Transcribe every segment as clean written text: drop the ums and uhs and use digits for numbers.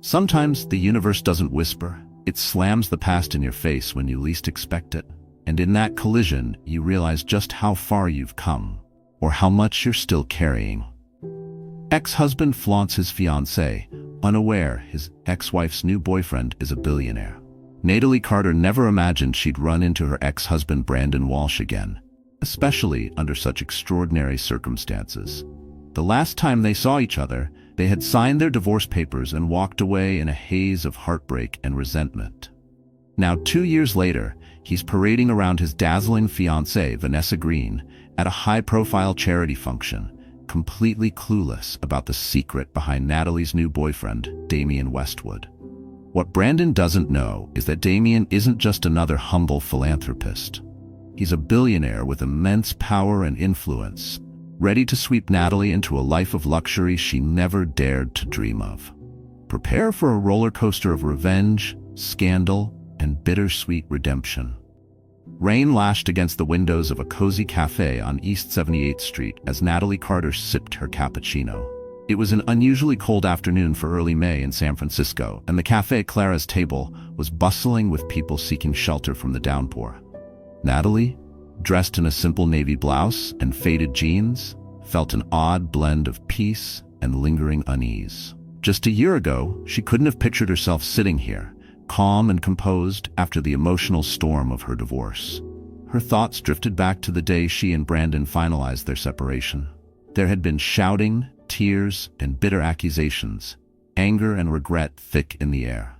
Sometimes the universe doesn't whisper, it slams the past in your face when you least expect it. And in that collision, you realize just how far you've come, or how much you're still carrying. Ex-husband flaunts his fiancée, unaware his ex-wife's new boyfriend is a billionaire. Natalie Carter never imagined she'd run into her ex-husband Brandon Walsh again, especially under such extraordinary circumstances. The last time they saw each other, they had signed their divorce papers and walked away in a haze of heartbreak and resentment. Now, 2 years later, he's parading around his dazzling fiancée, Vanessa Green, at a high-profile charity function, completely clueless about the secret behind Natalie's new boyfriend, Damian Westwood. What Brandon doesn't know is that Damian isn't just another humble philanthropist. He's a billionaire with immense power and influence, ready to sweep Natalie into a life of luxury she never dared to dream of. Prepare for a roller coaster of revenge, scandal, and bittersweet redemption. Rain lashed against the windows of a cozy cafe on East 78th Street as Natalie Carter sipped her cappuccino. It was an unusually cold afternoon for early May in San Francisco, and the Café Clara's table was bustling with people seeking shelter from the downpour. Natalie, dressed in a simple navy blouse and faded jeans, felt an odd blend of peace and lingering unease. Just a year ago, she couldn't have pictured herself sitting here, calm and composed after the emotional storm of her divorce. Her thoughts drifted back to the day she and Brandon finalized their separation. There had been shouting, tears, and bitter accusations, anger and regret thick in the air.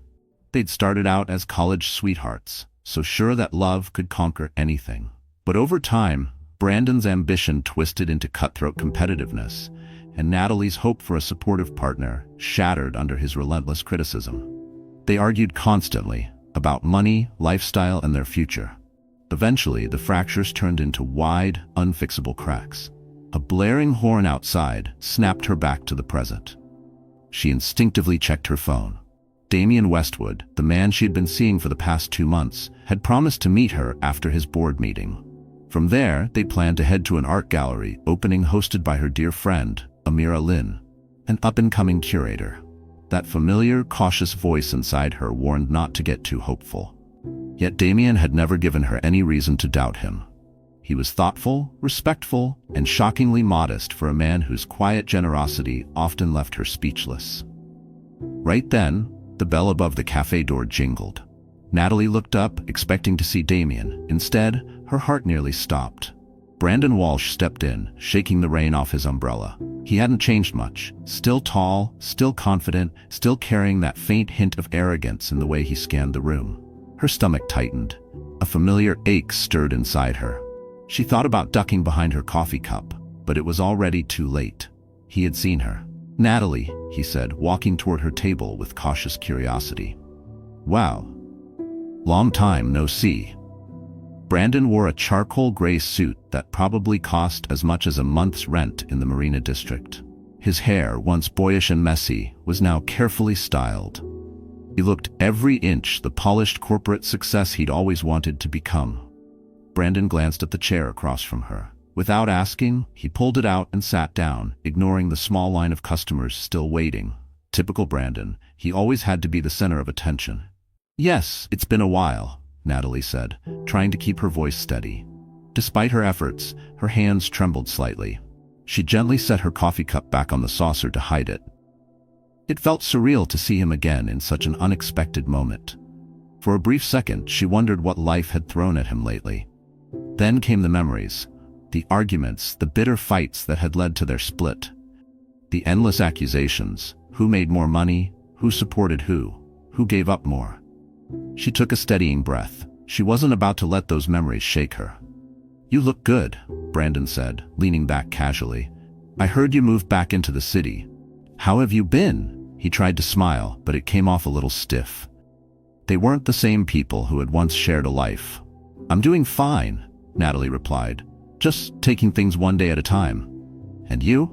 They'd started out as college sweethearts, so sure that love could conquer anything. But over time, Brandon's ambition twisted into cutthroat competitiveness, and Natalie's hope for a supportive partner shattered under his relentless criticism. They argued constantly about money, lifestyle, and their future. Eventually, the fractures turned into wide, unfixable cracks. A blaring horn outside snapped her back to the present. She instinctively checked her phone. Damian Westwood, the man she had been seeing for the past 2 months, had promised to meet her after his board meeting. From there, they planned to head to an art gallery opening hosted by her dear friend, Amira Lin, an up-and-coming curator. That familiar, cautious voice inside her warned not to get too hopeful. Yet Damian had never given her any reason to doubt him. He was thoughtful, respectful, and shockingly modest for a man whose quiet generosity often left her speechless. Right then, the bell above the cafe door jingled. Natalie looked up, expecting to see Damian. Instead, her heart nearly stopped. Brandon Walsh stepped in, shaking the rain off his umbrella. He hadn't changed much. Still tall, still confident, still carrying that faint hint of arrogance in the way he scanned the room. Her stomach tightened. A familiar ache stirred inside her. She thought about ducking behind her coffee cup, but it was already too late. He had seen her. "Natalie," he said, walking toward her table with cautious curiosity. "Wow. Long time no see." Brandon wore a charcoal gray suit that probably cost as much as a month's rent in the Marina District. His hair, once boyish and messy, was now carefully styled. He looked every inch the polished corporate success he'd always wanted to become. Brandon glanced at the chair across from her. Without asking, he pulled it out and sat down, ignoring the small line of customers still waiting. Typical Brandon, he always had to be the center of attention. "Yes, it's been a while," Natalie said, trying to keep her voice steady. Despite her efforts, her hands trembled slightly. She gently set her coffee cup back on the saucer to hide it. It felt surreal to see him again in such an unexpected moment. For a brief second, she wondered what life had thrown at him lately. Then came the memories, the arguments, the bitter fights that had led to their split. The endless accusations, who made more money, who supported who gave up more. She took a steadying breath. She wasn't about to let those memories shake her. "You look good," Brandon said, leaning back casually. "I heard you moved back into the city. How have you been?" He tried to smile, but it came off a little stiff. They weren't the same people who had once shared a life. "I'm doing fine," Natalie replied. "Just taking things one day at a time." "And you?"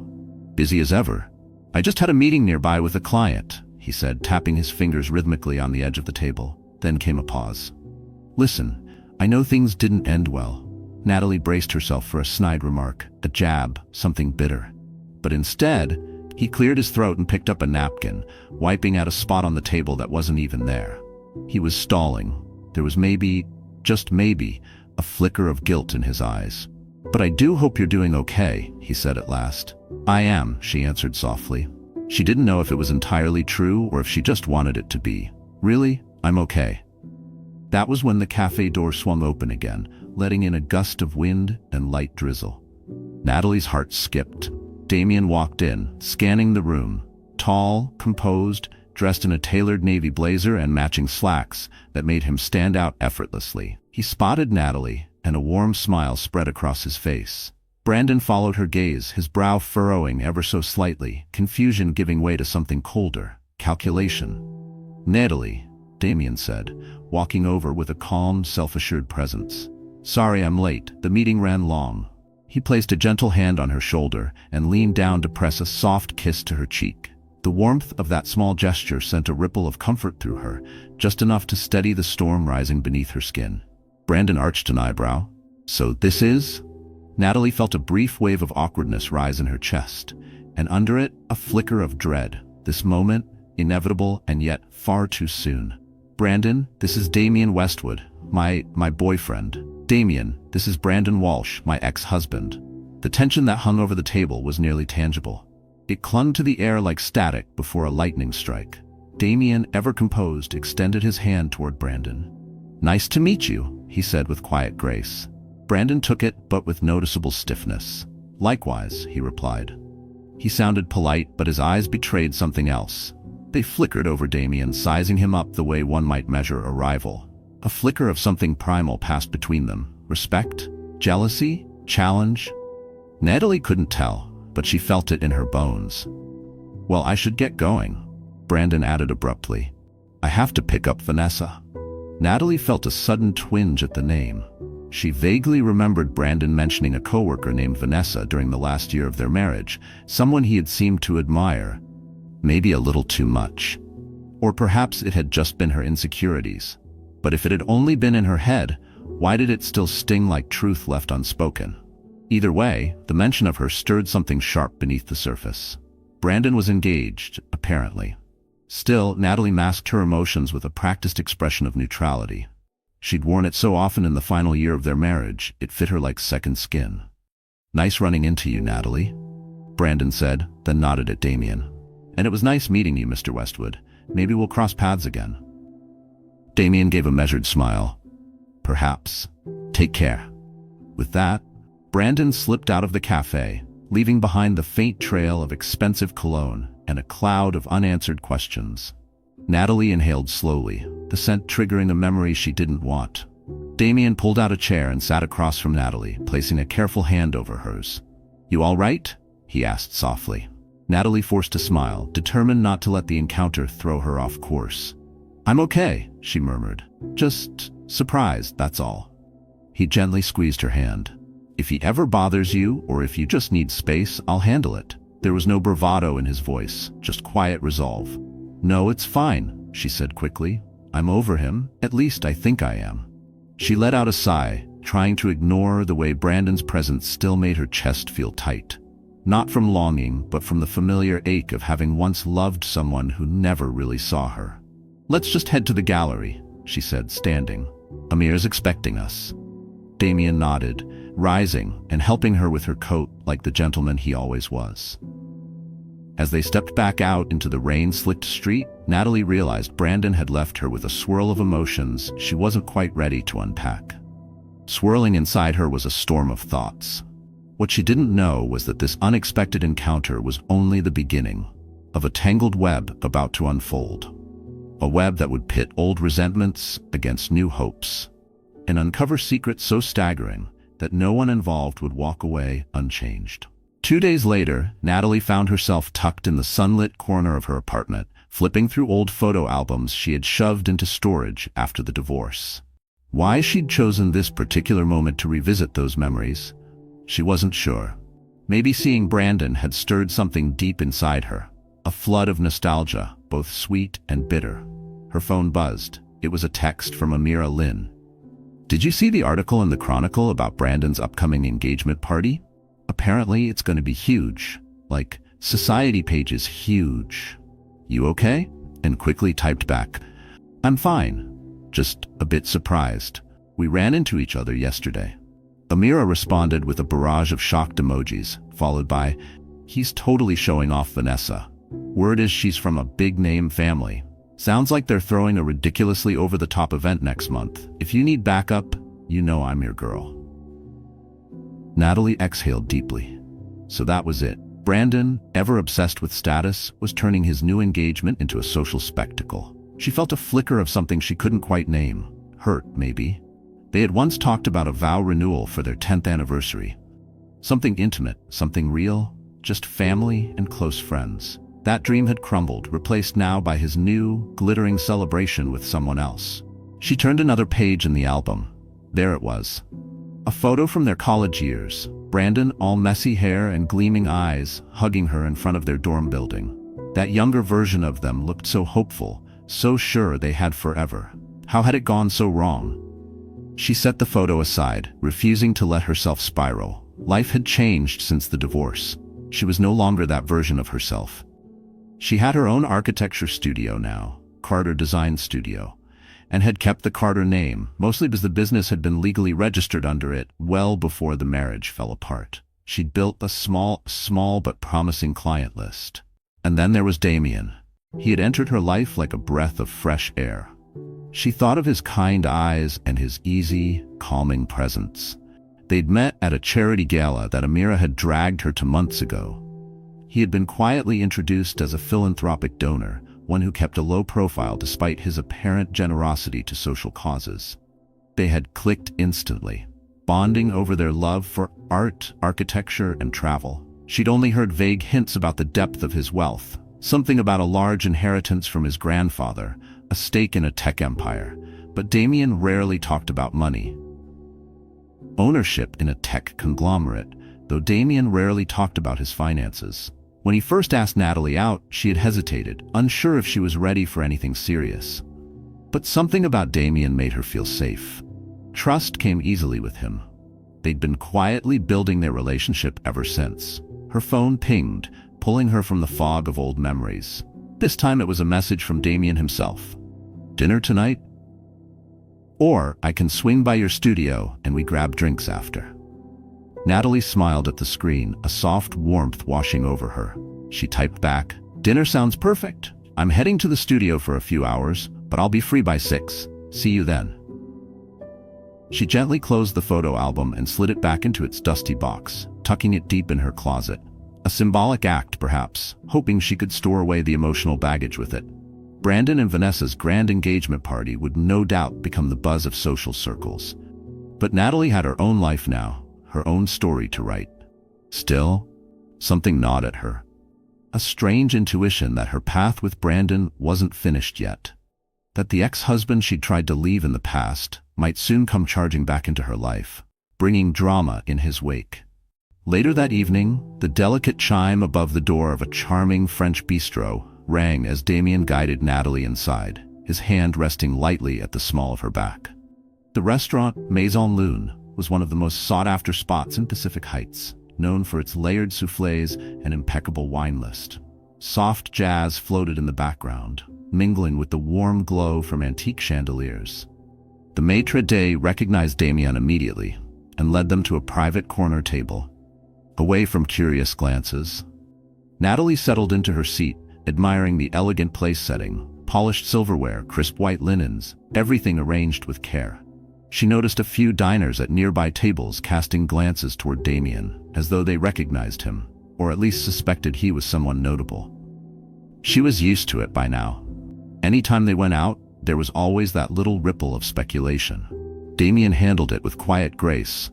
"Busy as ever. I just had a meeting nearby with a client," he said, tapping his fingers rhythmically on the edge of the table. Then came a pause. "Listen, I know things didn't end well." Natalie braced herself for a snide remark, a jab, something bitter. But instead, He cleared his throat and picked up a napkin, wiping at a spot on the table that wasn't even there. He was stalling. There was maybe, just maybe, a flicker of guilt in his eyes. "But I do hope you're doing okay," he said at last. "I am," she answered softly. She didn't know if it was entirely true or if she just wanted it to be. "Really, I'm okay." That was when the cafe door swung open again, letting in a gust of wind and light drizzle. Natalie's heart skipped. Damian walked in, scanning the room. Tall, composed, dressed in a tailored navy blazer and matching slacks that made him stand out effortlessly. He spotted Natalie, and a warm smile spread across his face. Brandon followed her gaze, his brow furrowing ever so slightly, confusion giving way to something colder: calculation. "Natalie," Damian said, walking over with a calm, self-assured presence. "Sorry I'm late. The meeting ran long." He placed a gentle hand on her shoulder and leaned down to press a soft kiss to her cheek. The warmth of that small gesture sent a ripple of comfort through her, just enough to steady the storm rising beneath her skin. Brandon arched an eyebrow. "So this is?" Natalie felt a brief wave of awkwardness rise in her chest, and under it, a flicker of dread. This moment, inevitable and yet far too soon. "Brandon, this is Damian Westwood, my boyfriend." "Damian, this is Brandon Walsh, my ex-husband." The tension that hung over the table was nearly tangible. It clung to the air like static before a lightning strike. Damian, ever composed, extended his hand toward Brandon. "Nice to meet you," he said with quiet grace. Brandon took it, but with noticeable stiffness. "Likewise," he replied. He sounded polite, but his eyes betrayed something else. They flickered over Damian, sizing him up the way one might measure a rival. A flicker of something primal passed between them. Respect? Jealousy? Challenge? Natalie couldn't tell, but she felt it in her bones. "Well, I should get going," Brandon added abruptly. "I have to pick up Vanessa." Natalie felt a sudden twinge at the name. She vaguely remembered Brandon mentioning a coworker named Vanessa during the last year of their marriage, someone he had seemed to admire. Maybe a little too much. Or perhaps it had just been her insecurities. But if it had only been in her head, why did it still sting like truth left unspoken? Either way, the mention of her stirred something sharp beneath the surface. Brandon was engaged, apparently. Still, Natalie masked her emotions with a practiced expression of neutrality. She'd worn it so often in the final year of their marriage, it fit her like second skin. "Nice running into you, Natalie," Brandon said, then nodded at Damian. "And it was nice meeting you, Mr. Westwood. Maybe we'll cross paths again." Damian gave a measured smile. "Perhaps. Take care." With that, Brandon slipped out of the cafe, leaving behind the faint trail of expensive cologne and a cloud of unanswered questions. Natalie inhaled slowly, the scent triggering a memory she didn't want. Damian pulled out a chair and sat across from Natalie, placing a careful hand over hers. "You all right?" he asked softly. Natalie forced a smile, determined not to let the encounter throw her off course. "I'm okay," she murmured. "Just surprised, that's all." He gently squeezed her hand. "If he ever bothers you, or if you just need space, I'll handle it." There was no bravado in his voice, just quiet resolve. "No, it's fine," she said quickly. "I'm over him. At least I think I am." She let out a sigh, trying to ignore the way Brandon's presence still made her chest feel tight. Not from longing, but from the familiar ache of having once loved someone who never really saw her. "Let's just head to the gallery," she said, standing. "Amir's expecting us." Damian nodded, rising and helping her with her coat like the gentleman he always was. As they stepped back out into the rain-slicked street, Natalie realized Brandon had left her with a swirl of emotions she wasn't quite ready to unpack. Swirling inside her was a storm of thoughts. What she didn't know was that this unexpected encounter was only the beginning of a tangled web about to unfold. A web that would pit old resentments against new hopes, and uncover secrets so staggering that no one involved would walk away unchanged. 2 days later, Natalie found herself tucked in the sunlit corner of her apartment, flipping through old photo albums she had shoved into storage after the divorce. Why she'd chosen this particular moment to revisit those memories, she wasn't sure. Maybe seeing Brandon had stirred something deep inside her, a flood of nostalgia, both sweet and bitter. Her phone buzzed. It was a text from Amira Lynn. "Did you see the article in the Chronicle about Brandon's upcoming engagement party? Apparently it's going to be huge, like Society page is huge. You okay? And quickly typed back, I'm fine. Just a bit surprised. We ran into each other yesterday. Amira responded with a barrage of shocked emojis, followed by, he's totally showing off Vanessa. Word is she's from a big-name family. Sounds like they're throwing a ridiculously over-the-top event next month. If you need backup, you know I'm your girl. Natalie exhaled deeply. So that was it. Brandon, ever obsessed with status, was turning his new engagement into a social spectacle. She felt a flicker of something she couldn't quite name. Hurt, maybe. They had once talked about a vow renewal for their 10th anniversary. Something intimate, something real, just family and close friends. That dream had crumbled, replaced now by his new, glittering celebration with someone else. She turned another page in the album. There it was. A photo from their college years. Brandon, all messy hair and gleaming eyes, hugging her in front of their dorm building. That younger version of them looked so hopeful, so sure they had forever. How had it gone so wrong? She set the photo aside, refusing to let herself spiral. Life had changed since the divorce. She was no longer that version of herself. She had her own architecture studio now, Carter Design Studio, and had kept the Carter name, mostly because the business had been legally registered under it well before the marriage fell apart. She'd built a small but promising client list. And then there was Damian. He had entered her life like a breath of fresh air. She thought of his kind eyes and his easy, calming presence. They'd met at a charity gala that Amira had dragged her to months ago. He had been quietly introduced as a philanthropic donor, one who kept a low profile despite his apparent generosity to social causes. They had clicked instantly, bonding over their love for art, architecture, and travel. She'd only heard vague hints about the depth of his wealth, something about a large inheritance from his grandfather, a stake in a tech empire, but Damian rarely talked about money. Ownership in a tech conglomerate, though Damian rarely talked about his finances. When he first asked Natalie out, she had hesitated, unsure if she was ready for anything serious. But something about Damian made her feel safe. Trust came easily with him. They'd been quietly building their relationship ever since. Her phone pinged, pulling her from the fog of old memories. This time it was a message from Damian himself. Dinner tonight? Or I can swing by your studio and we grab drinks after. Natalie smiled at the screen, a soft warmth washing over her. She typed back, dinner sounds perfect. I'm heading to the studio for a few hours, but I'll be free by 6. See you then. She gently closed the photo album and slid it back into its dusty box, tucking it deep in her closet. A symbolic act, perhaps, hoping she could store away the emotional baggage with it. Brandon and Vanessa's grand engagement party would no doubt become the buzz of social circles. But Natalie had her own life now, her own story to write. Still, something gnawed at her. A strange intuition that her path with Brandon wasn't finished yet. That the ex-husband she'd tried to leave in the past might soon come charging back into her life, bringing drama in his wake. Later that evening, the delicate chime above the door of a charming French bistro rang as Damian guided Natalie inside, his hand resting lightly at the small of her back. The restaurant, Maison Lune, was one of the most sought-after spots in Pacific Heights, known for its layered soufflés and impeccable wine list. Soft jazz floated in the background, mingling with the warm glow from antique chandeliers. The maitre d' recognized Damian immediately and led them to a private corner table, away from curious glances. Natalie settled into her seat, admiring the elegant place setting, polished silverware, crisp white linens, everything arranged with care. She noticed a few diners at nearby tables casting glances toward Damian, as though they recognized him, or at least suspected he was someone notable. She was used to it by now. Anytime they went out, there was always that little ripple of speculation. Damian handled it with quiet grace,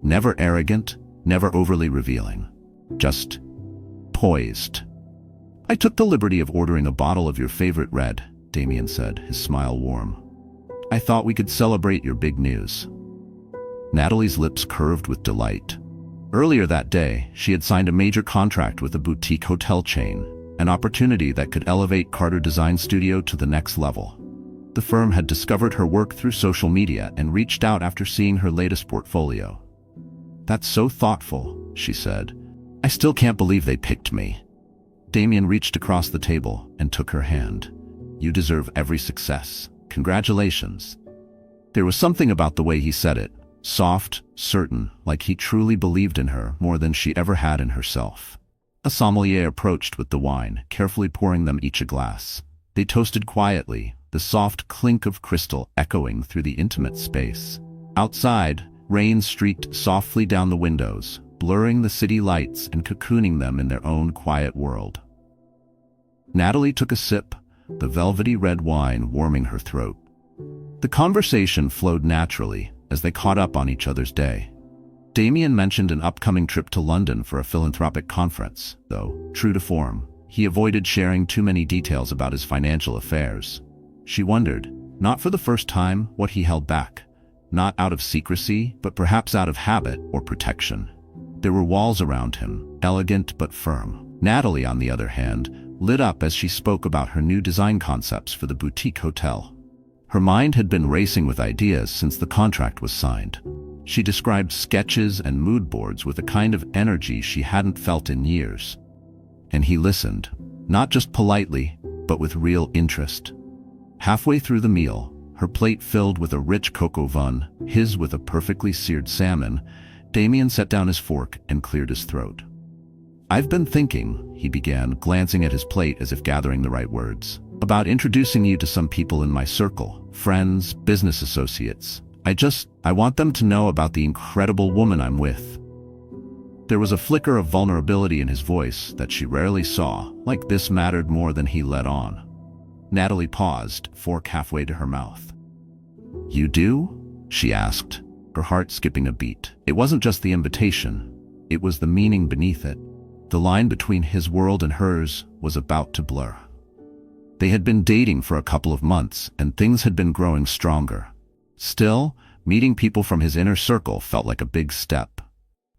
never arrogant, never overly revealing, just poised. I took the liberty of ordering a bottle of your favorite red, Damian said, his smile warm. I thought we could celebrate your big news. Natalie's lips curved with delight. Earlier that day, she had signed a major contract with a boutique hotel chain, an opportunity that could elevate Carter Design Studio to the next level. The firm had discovered her work through social media and reached out after seeing her latest portfolio. That's so thoughtful, she said. I still can't believe they picked me. Damian reached across the table and took her hand. You deserve every success. Congratulations. There was something about the way he said it, soft, certain, like he truly believed in her more than she ever had in herself. A sommelier approached with the wine, carefully pouring them each a glass. They toasted quietly, the soft clink of crystal echoing through the intimate space. Outside, rain streaked softly down the windows, blurring the city lights and cocooning them in their own quiet world. Natalie took a sip, the velvety red wine warming her throat. The conversation flowed naturally as they caught up on each other's day. Damian mentioned an upcoming trip to London for a philanthropic conference, though, true to form, he avoided sharing too many details about his financial affairs. She wondered, not for the first time, what he held back. Not out of secrecy, but perhaps out of habit or protection. There were walls around him, elegant but firm. Natalie, on the other hand, lit up as she spoke about her new design concepts for the boutique hotel. Her mind had been racing with ideas since the contract was signed. She described sketches and mood boards with a kind of energy she hadn't felt in years. And he listened, not just politely, but with real interest. Halfway through the meal, her plate filled with a rich coq au vin, his with a perfectly seared salmon, Damian set down his fork and cleared his throat. I've been thinking, he began, glancing at his plate as if gathering the right words, about introducing you to some people in my circle, friends, business associates. I want them to know about the incredible woman I'm with. There was a flicker of vulnerability in his voice that she rarely saw, like this mattered more than he let on. Natalie paused, fork halfway to her mouth. You do? She asked, her heart skipping a beat. It wasn't just the invitation, it was the meaning beneath it. The line between his world and hers was about to blur. They had been dating for a couple of months, and things had been growing stronger. Still, meeting people from his inner circle felt like a big step,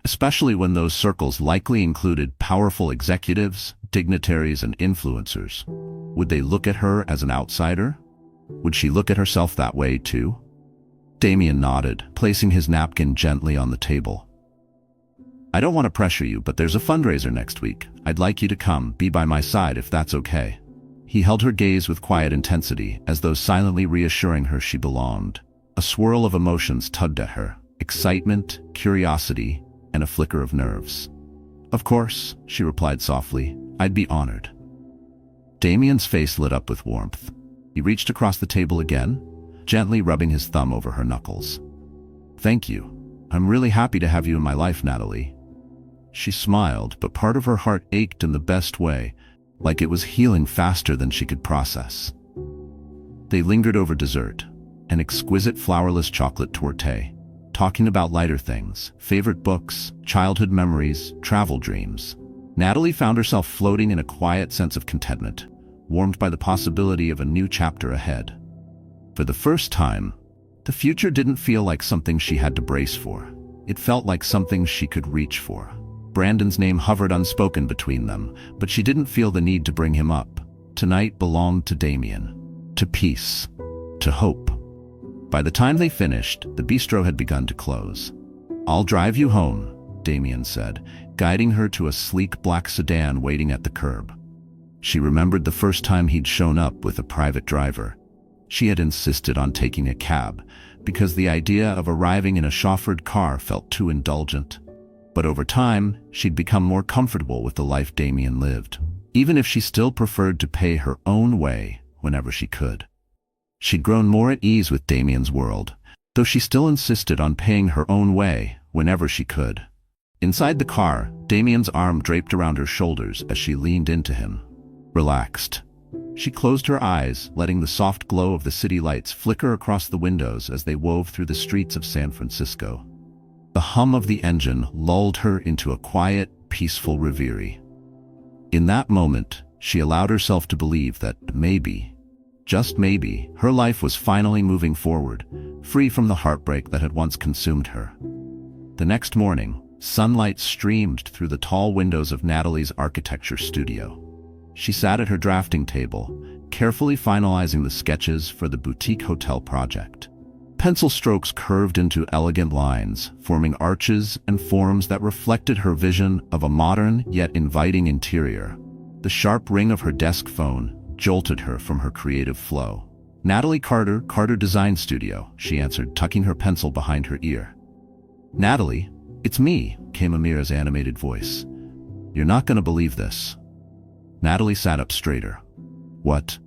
especially when those circles likely included powerful executives, dignitaries, and influencers. Would they look at her as an outsider? Would she look at herself that way too? Damian nodded, placing his napkin gently on the table. I don't want to pressure you, but there's a fundraiser next week. I'd like you to come, be by my side if that's okay. He held her gaze with quiet intensity, as though silently reassuring her she belonged. A swirl of emotions tugged at her, excitement, curiosity, and a flicker of nerves. Of course, she replied softly, I'd be honored. Damian's face lit up with warmth. He reached across the table again, gently rubbing his thumb over her knuckles. Thank you. I'm really happy to have you in my life, Natalie. She smiled, but part of her heart ached in the best way, like it was healing faster than she could process. They lingered over dessert, an exquisite flourless chocolate torte, talking about lighter things, favorite books, childhood memories, travel dreams. Natalie found herself floating in a quiet sense of contentment, warmed by the possibility of a new chapter ahead. For the first time, the future didn't feel like something she had to brace for. It felt like something she could reach for. Brandon's name hovered unspoken between them, but she didn't feel the need to bring him up. Tonight belonged to Damian, to peace, to hope. By the time they finished, the bistro had begun to close. I'll drive you home, Damian said, guiding her to a sleek black sedan waiting at the curb. She remembered the first time he'd shown up with a private driver. She had insisted on taking a cab, because the idea of arriving in a chauffeured car felt too indulgent. But over time, she'd become more comfortable with the life Damian lived, even if she still preferred to pay her own way whenever she could. She'd grown more at ease with Damian's world, though she still insisted on paying her own way whenever she could. Inside the car, Damian's arm draped around her shoulders as she leaned into him. Relaxed. She closed her eyes, letting the soft glow of the city lights flicker across the windows as they wove through the streets of San Francisco. The hum of the engine lulled her into a quiet, peaceful reverie. In that moment, she allowed herself to believe that maybe, just maybe, her life was finally moving forward, free from the heartbreak that had once consumed her. The next morning, sunlight streamed through the tall windows of Natalie's architecture studio. She sat at her drafting table, carefully finalizing the sketches for the boutique hotel project. Pencil strokes curved into elegant lines, forming arches and forms that reflected her vision of a modern yet inviting interior. The sharp ring of her desk phone jolted her from her creative flow. "Natalie Carter, Carter Design Studio," she answered, tucking her pencil behind her ear. "Natalie, it's me," came Amira's animated voice. "You're not going to believe this." Natalie sat up straighter. "What?"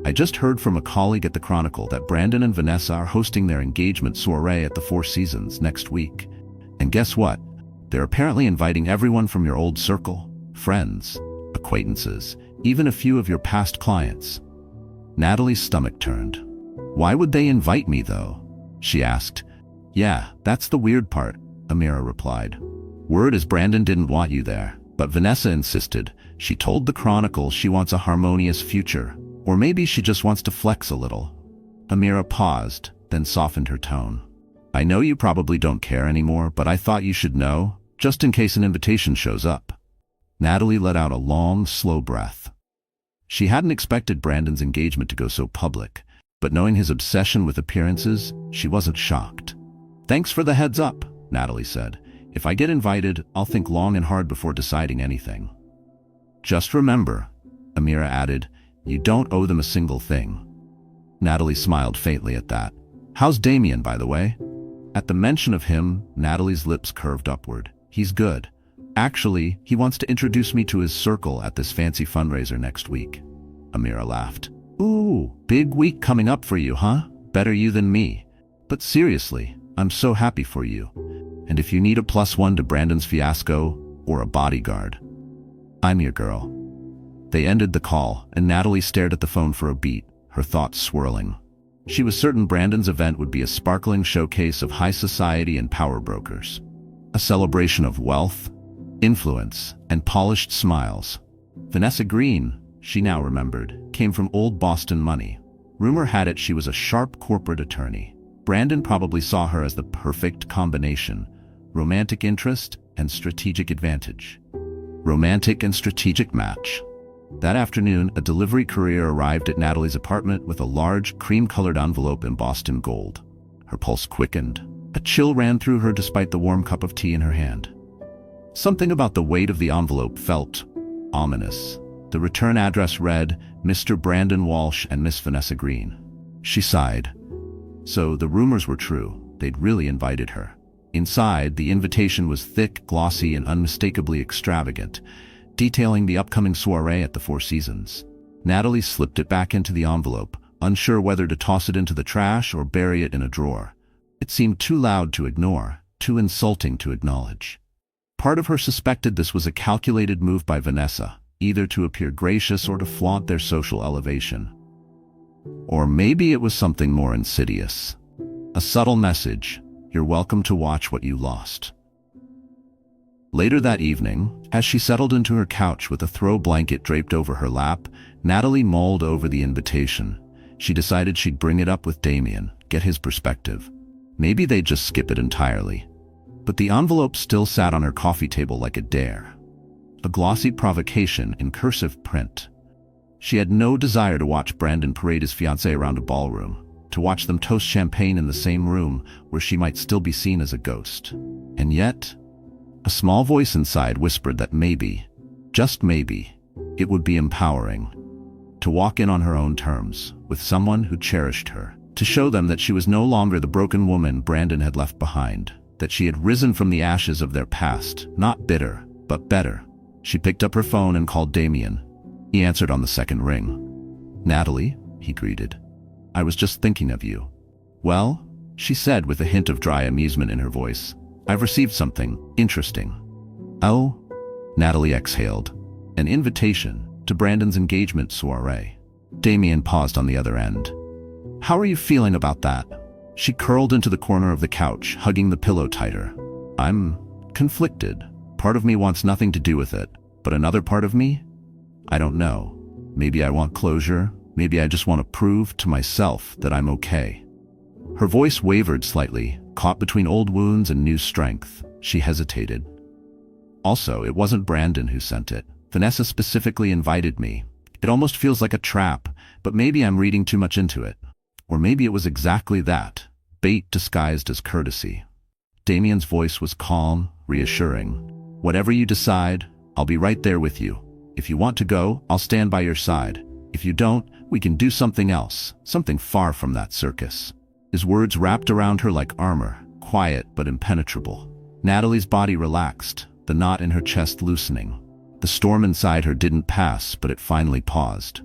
"I just heard from a colleague at the Chronicle that Brandon and Vanessa are hosting their engagement soiree at the Four Seasons next week. And guess what? They're apparently inviting everyone from your old circle, friends, acquaintances, even a few of your past clients." Natalie's stomach turned. "Why would they invite me, though?" she asked. "Yeah, that's the weird part," Amira replied. "Word is Brandon didn't want you there, but Vanessa insisted. She told the Chronicle she wants a harmonious future, or maybe she just wants to flex a little." Amira paused, then softened her tone. "I know you probably don't care anymore, but I thought you should know, just in case an invitation shows up." Natalie let out a long, slow breath. She hadn't expected Brandon's engagement to go so public, but knowing his obsession with appearances, she wasn't shocked. "Thanks for the heads up," Natalie said. "If I get invited, I'll think long and hard before deciding anything." "Just remember," Amira added, "you don't owe them a single thing." Natalie smiled faintly at that. "How's Damian, by the way?" At the mention of him, Natalie's lips curved upward. "He's good. Actually, he wants to introduce me to his circle at this fancy fundraiser next week." Amira laughed. "Ooh, big week coming up for you, huh? Better you than me. But seriously, I'm so happy for you. And if you need a +1 to Brandon's fiasco, or a bodyguard, I'm your girl." They ended the call, and Natalie stared at the phone for a beat, her thoughts swirling. She was certain Brandon's event would be a sparkling showcase of high society and power brokers. A celebration of wealth, influence, and polished smiles. Vanessa Green, she now remembered, came from old Boston money. Rumor had it she was a sharp corporate attorney. Brandon probably saw her as the perfect combination: romantic interest and strategic advantage. Romantic and strategic match. That afternoon, a delivery courier arrived at Natalie's apartment with a large, cream-colored envelope embossed in gold. Her pulse quickened. A chill ran through her despite the warm cup of tea in her hand. Something about the weight of the envelope felt ominous. The return address read, "Mr. Brandon Walsh and Miss Vanessa Green." She sighed. So the rumors were true. They'd really invited her. Inside, the invitation was thick, glossy, and unmistakably extravagant, detailing the upcoming soiree at the Four Seasons. Natalie slipped it back into the envelope, unsure whether to toss it into the trash or bury it in a drawer. It seemed too loud to ignore, too insulting to acknowledge. Part of her suspected this was a calculated move by Vanessa, either to appear gracious or to flaunt their social elevation. Or maybe it was something more insidious. A subtle message: "You're welcome to watch what you lost." Later that evening, as she settled into her couch with a throw blanket draped over her lap, Natalie mulled over the invitation. She decided she'd bring it up with Damian, get his perspective. Maybe they'd just skip it entirely. But the envelope still sat on her coffee table like a dare. A glossy provocation in cursive print. She had no desire to watch Brandon parade his fiancée around a ballroom, to watch them toast champagne in the same room where she might still be seen as a ghost. And yet, a small voice inside whispered that maybe, just maybe, it would be empowering to walk in on her own terms, with someone who cherished her, to show them that she was no longer the broken woman Brandon had left behind, that she had risen from the ashes of their past, not bitter, but better. She picked up her phone and called Damian. He answered on the second ring. "Natalie," he greeted. "I was just thinking of you." "Well," she said with a hint of dry amusement in her voice, "I've received something interesting." "Oh?" Natalie exhaled. "An invitation to Brandon's engagement soiree." Damian paused on the other end. "How are you feeling about that?" She curled into the corner of the couch, hugging the pillow tighter. "I'm conflicted. Part of me wants nothing to do with it, but another part of me? I don't know. Maybe I want closure. Maybe I just want to prove to myself that I'm okay." Her voice wavered slightly, caught between old wounds and new strength. She hesitated. "Also, it wasn't Brandon who sent it. Vanessa specifically invited me. It almost feels like a trap, but maybe I'm reading too much into it. Or maybe it was exactly that, bait disguised as courtesy." Damian's voice was calm, reassuring. "Whatever you decide, I'll be right there with you. If you want to go, I'll stand by your side. If you don't, we can do something else, something far from that circus." His words wrapped around her like armor, quiet but impenetrable. Natalie's body relaxed, the knot in her chest loosening. The storm inside her didn't pass, but it finally paused.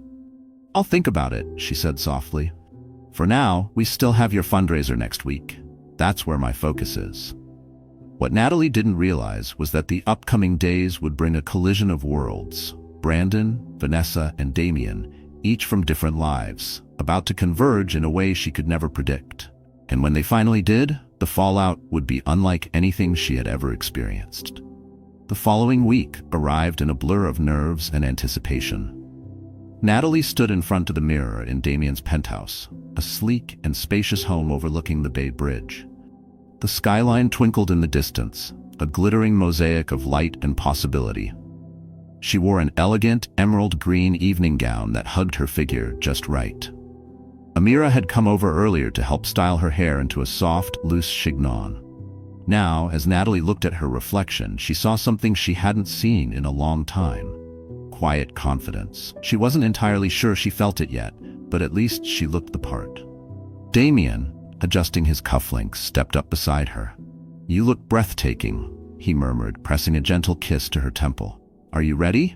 "I'll think about it," she said softly. "For now, we still have your fundraiser next week. That's where my focus is." What Natalie didn't realize was that the upcoming days would bring a collision of worlds. Brandon, Vanessa, and Damian, each from different lives, about to converge in a way she could never predict. And when they finally did, the fallout would be unlike anything she had ever experienced. The following week arrived in a blur of nerves and anticipation. Natalie stood in front of the mirror in Damian's penthouse, a sleek and spacious home overlooking the Bay Bridge. The skyline twinkled in the distance, a glittering mosaic of light and possibility. She wore an elegant emerald green evening gown that hugged her figure just right. Amira had come over earlier to help style her hair into a soft, loose chignon. Now, as Natalie looked at her reflection, she saw something she hadn't seen in a long time. Quiet confidence. She wasn't entirely sure she felt it yet, but at least she looked the part. Damian, adjusting his cufflinks, stepped up beside her. "You look breathtaking," he murmured, pressing a gentle kiss to her temple. "Are you ready?"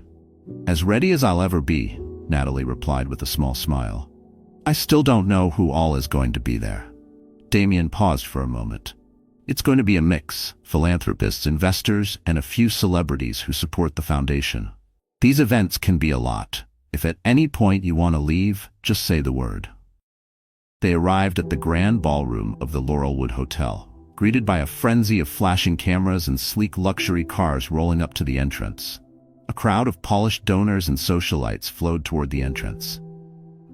"As ready as I'll ever be," Natalie replied with a small smile. "I still don't know who all is going to be there." Damian paused for a moment. "It's going to be a mix: philanthropists, investors, and a few celebrities who support the foundation. These events can be a lot. If at any point you want to leave, just say the word." They arrived at the grand ballroom of the Laurelwood Hotel, greeted by a frenzy of flashing cameras and sleek luxury cars rolling up to the entrance. A crowd of polished donors and socialites flowed toward the entrance.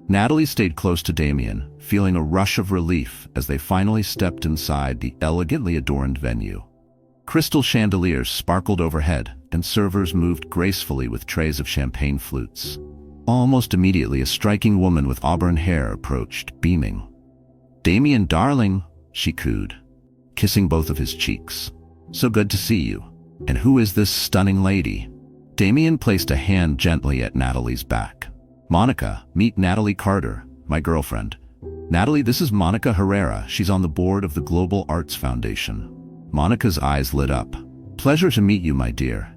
Natalie stayed close to Damian, feeling a rush of relief as they finally stepped inside the elegantly adorned venue. Crystal chandeliers sparkled overhead, and servers moved gracefully with trays of champagne flutes. Almost immediately, a striking woman with auburn hair approached, beaming. "Damian, darling," she cooed, kissing both of his cheeks. "So good to see you. And who is this stunning lady?" Damian placed a hand gently at Natalie's back. "Monica, meet Natalie Carter, my girlfriend. Natalie, this is Monica Herrera. She's on the board of the Global Arts Foundation." Monica's eyes lit up. "Pleasure to meet you, my dear.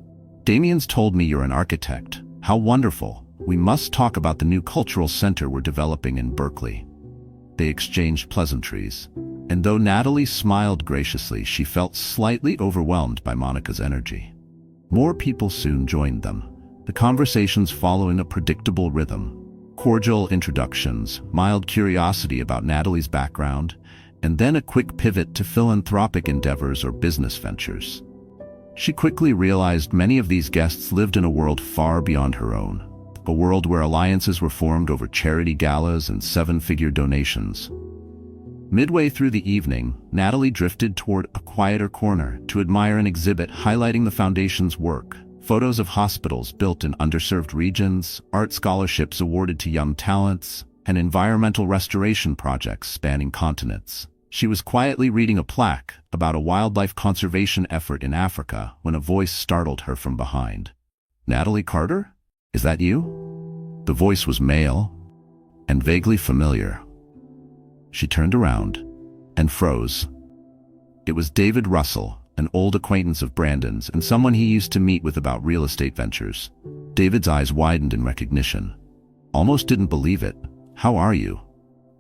Damian's told me you're an architect. How wonderful. We must talk about the new cultural center we're developing in Berkeley." They exchanged pleasantries, and though Natalie smiled graciously, she felt slightly overwhelmed by Monica's energy. More people soon joined them, the conversations following a predictable rhythm. Cordial introductions, mild curiosity about Natalie's background, and then a quick pivot to philanthropic endeavors or business ventures. She quickly realized many of these guests lived in a world far beyond her own, a world where alliances were formed over charity galas and seven-figure donations. Midway through the evening, Natalie drifted toward a quieter corner to admire an exhibit highlighting the foundation's work. Photos of hospitals built in underserved regions, art scholarships awarded to young talents, and environmental restoration projects spanning continents. She was quietly reading a plaque about a wildlife conservation effort in Africa when a voice startled her from behind. "Natalie Carter? Is that you?" The voice was male and vaguely familiar. She turned around and froze. It was David Russell, an old acquaintance of Brandon's and someone he used to meet with about real estate ventures. David's eyes widened in recognition. "Almost didn't believe it. How are you?"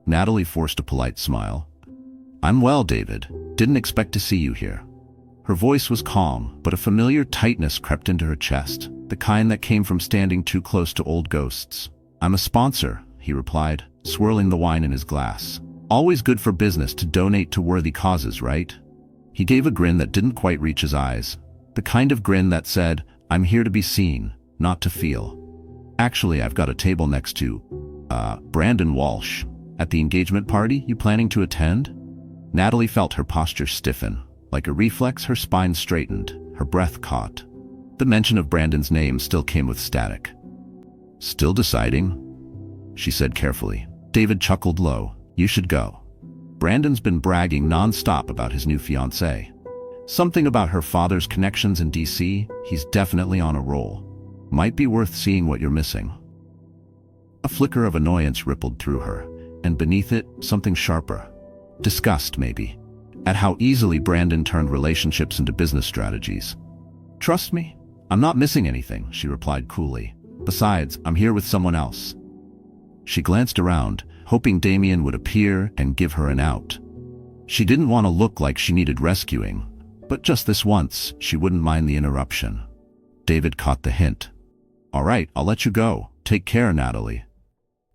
Natalie forced a polite smile. "I'm well, David. Didn't expect to see you here." Her voice was calm, but a familiar tightness crept into her chest, the kind that came from standing too close to old ghosts. "I'm a sponsor," he replied, swirling the wine in his glass. "Always good for business to donate to worthy causes, right?" He gave a grin that didn't quite reach his eyes, the kind of grin that said, "I'm here to be seen, not to feel." "Actually, I've got a table next to, Brandon Walsh. At the engagement party, you planning to attend?" Natalie felt her posture stiffen. Like a reflex, her spine straightened, her breath caught. The mention of Brandon's name still came with static. "Still deciding?" she said carefully. David chuckled low. "You should go. Brandon's been bragging non-stop about his new fiancée. Something about her father's connections in DC. He's definitely on a roll." Might be worth seeing what you're missing. A flicker of annoyance rippled through her, and beneath it, something sharper. Disgust, maybe, at how easily Brandon turned relationships into business strategies. "Trust me, I'm not missing anything," she replied coolly. "Besides, I'm here with someone else." She glanced around, hoping Damian would appear and give her an out. She didn't want to look like she needed rescuing, but just this once, she wouldn't mind the interruption. David caught the hint. "All right, I'll let you go. Take care, Natalie."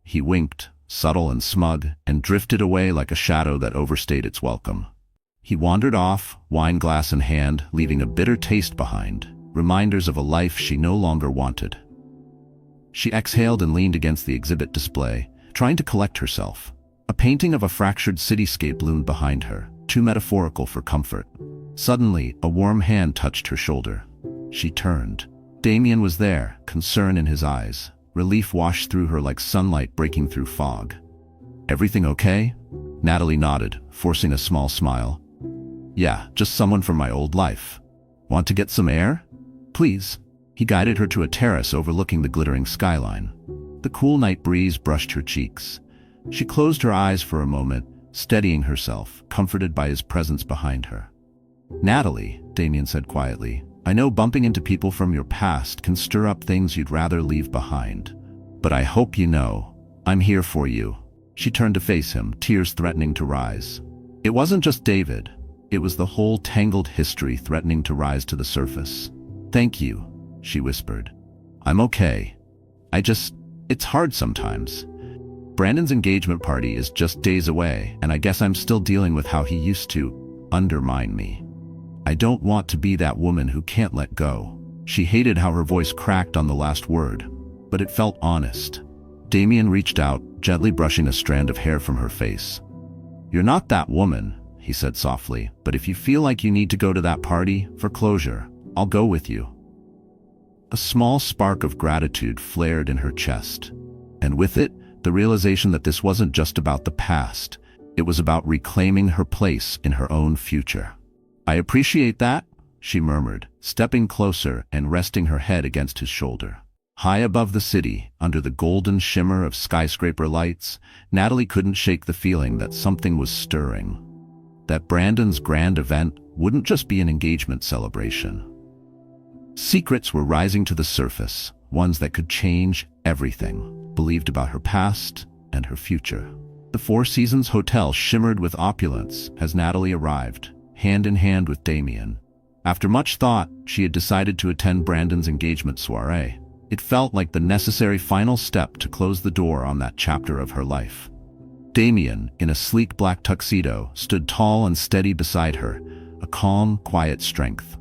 He winked, subtle and smug, and drifted away like a shadow that overstayed its welcome. He wandered off, wine glass in hand, leaving a bitter taste behind, reminders of a life she no longer wanted. She exhaled and leaned against the exhibit display, trying to collect herself. A painting of a fractured cityscape loomed behind her, too metaphorical for comfort. Suddenly, a warm hand touched her shoulder. She turned. Damian was there, concern in his eyes. Relief washed through her like sunlight breaking through fog. "Everything okay?" Natalie nodded, forcing a small smile. "Yeah, just someone from my old life. Want to get some air?" "Please." He guided her to a terrace overlooking the glittering skyline. The cool night breeze brushed her cheeks. She closed her eyes for a moment, steadying herself, comforted by his presence behind her. "Natalie," Damian said quietly, "I know bumping into people from your past can stir up things you'd rather leave behind. But I hope you know, I'm here for you." She turned to face him, tears threatening to rise. It wasn't just David. It was the whole tangled history threatening to rise to the surface. "Thank you," she whispered. "I'm okay. It's hard sometimes. Brandon's engagement party is just days away, and I guess I'm still dealing with how he used to undermine me. I don't want to be that woman who can't let go." She hated how her voice cracked on the last word, but it felt honest. Damian reached out, gently brushing a strand of hair from her face. "You're not that woman," he said softly, "but if you feel like you need to go to that party for closure, I'll go with you." A small spark of gratitude flared in her chest, and with it, the realization that this wasn't just about the past. It was about reclaiming her place in her own future. "I appreciate that," she murmured, stepping closer and resting her head against his shoulder. High above the city, under the golden shimmer of skyscraper lights, Natalie couldn't shake the feeling that something was stirring. That Brandon's grand event wouldn't just be an engagement celebration. Secrets were rising to the surface, ones that could change everything, believed about her past and her future. The Four Seasons Hotel shimmered with opulence as Natalie arrived, hand in hand with Damian. After much thought, she had decided to attend Brandon's engagement soiree. It felt like the necessary final step to close the door on that chapter of her life. Damian, in a sleek black tuxedo, stood tall and steady beside her, a calm, quiet strength.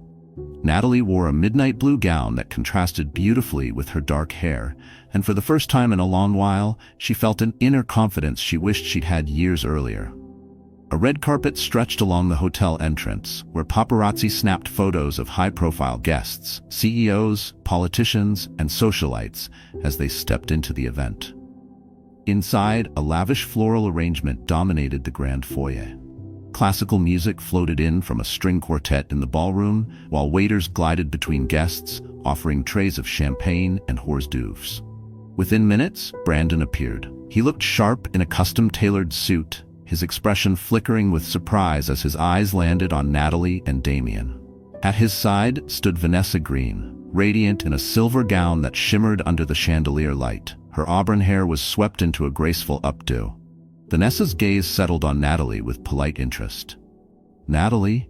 Natalie wore a midnight blue gown that contrasted beautifully with her dark hair, and for the first time in a long while, she felt an inner confidence she wished she'd had years earlier. A red carpet stretched along the hotel entrance, where paparazzi snapped photos of high-profile guests, CEOs, politicians, and socialites, as they stepped into the event. Inside, a lavish floral arrangement dominated the grand foyer. Classical music floated in from a string quartet in the ballroom, while waiters glided between guests, offering trays of champagne and hors d'oeuvres. Within minutes, Brandon appeared. He looked sharp in a custom-tailored suit, his expression flickering with surprise as his eyes landed on Natalie and Damian. At his side stood Vanessa Green, radiant in a silver gown that shimmered under the chandelier light. Her auburn hair was swept into a graceful updo. Vanessa's gaze settled on Natalie with polite interest. "Natalie?"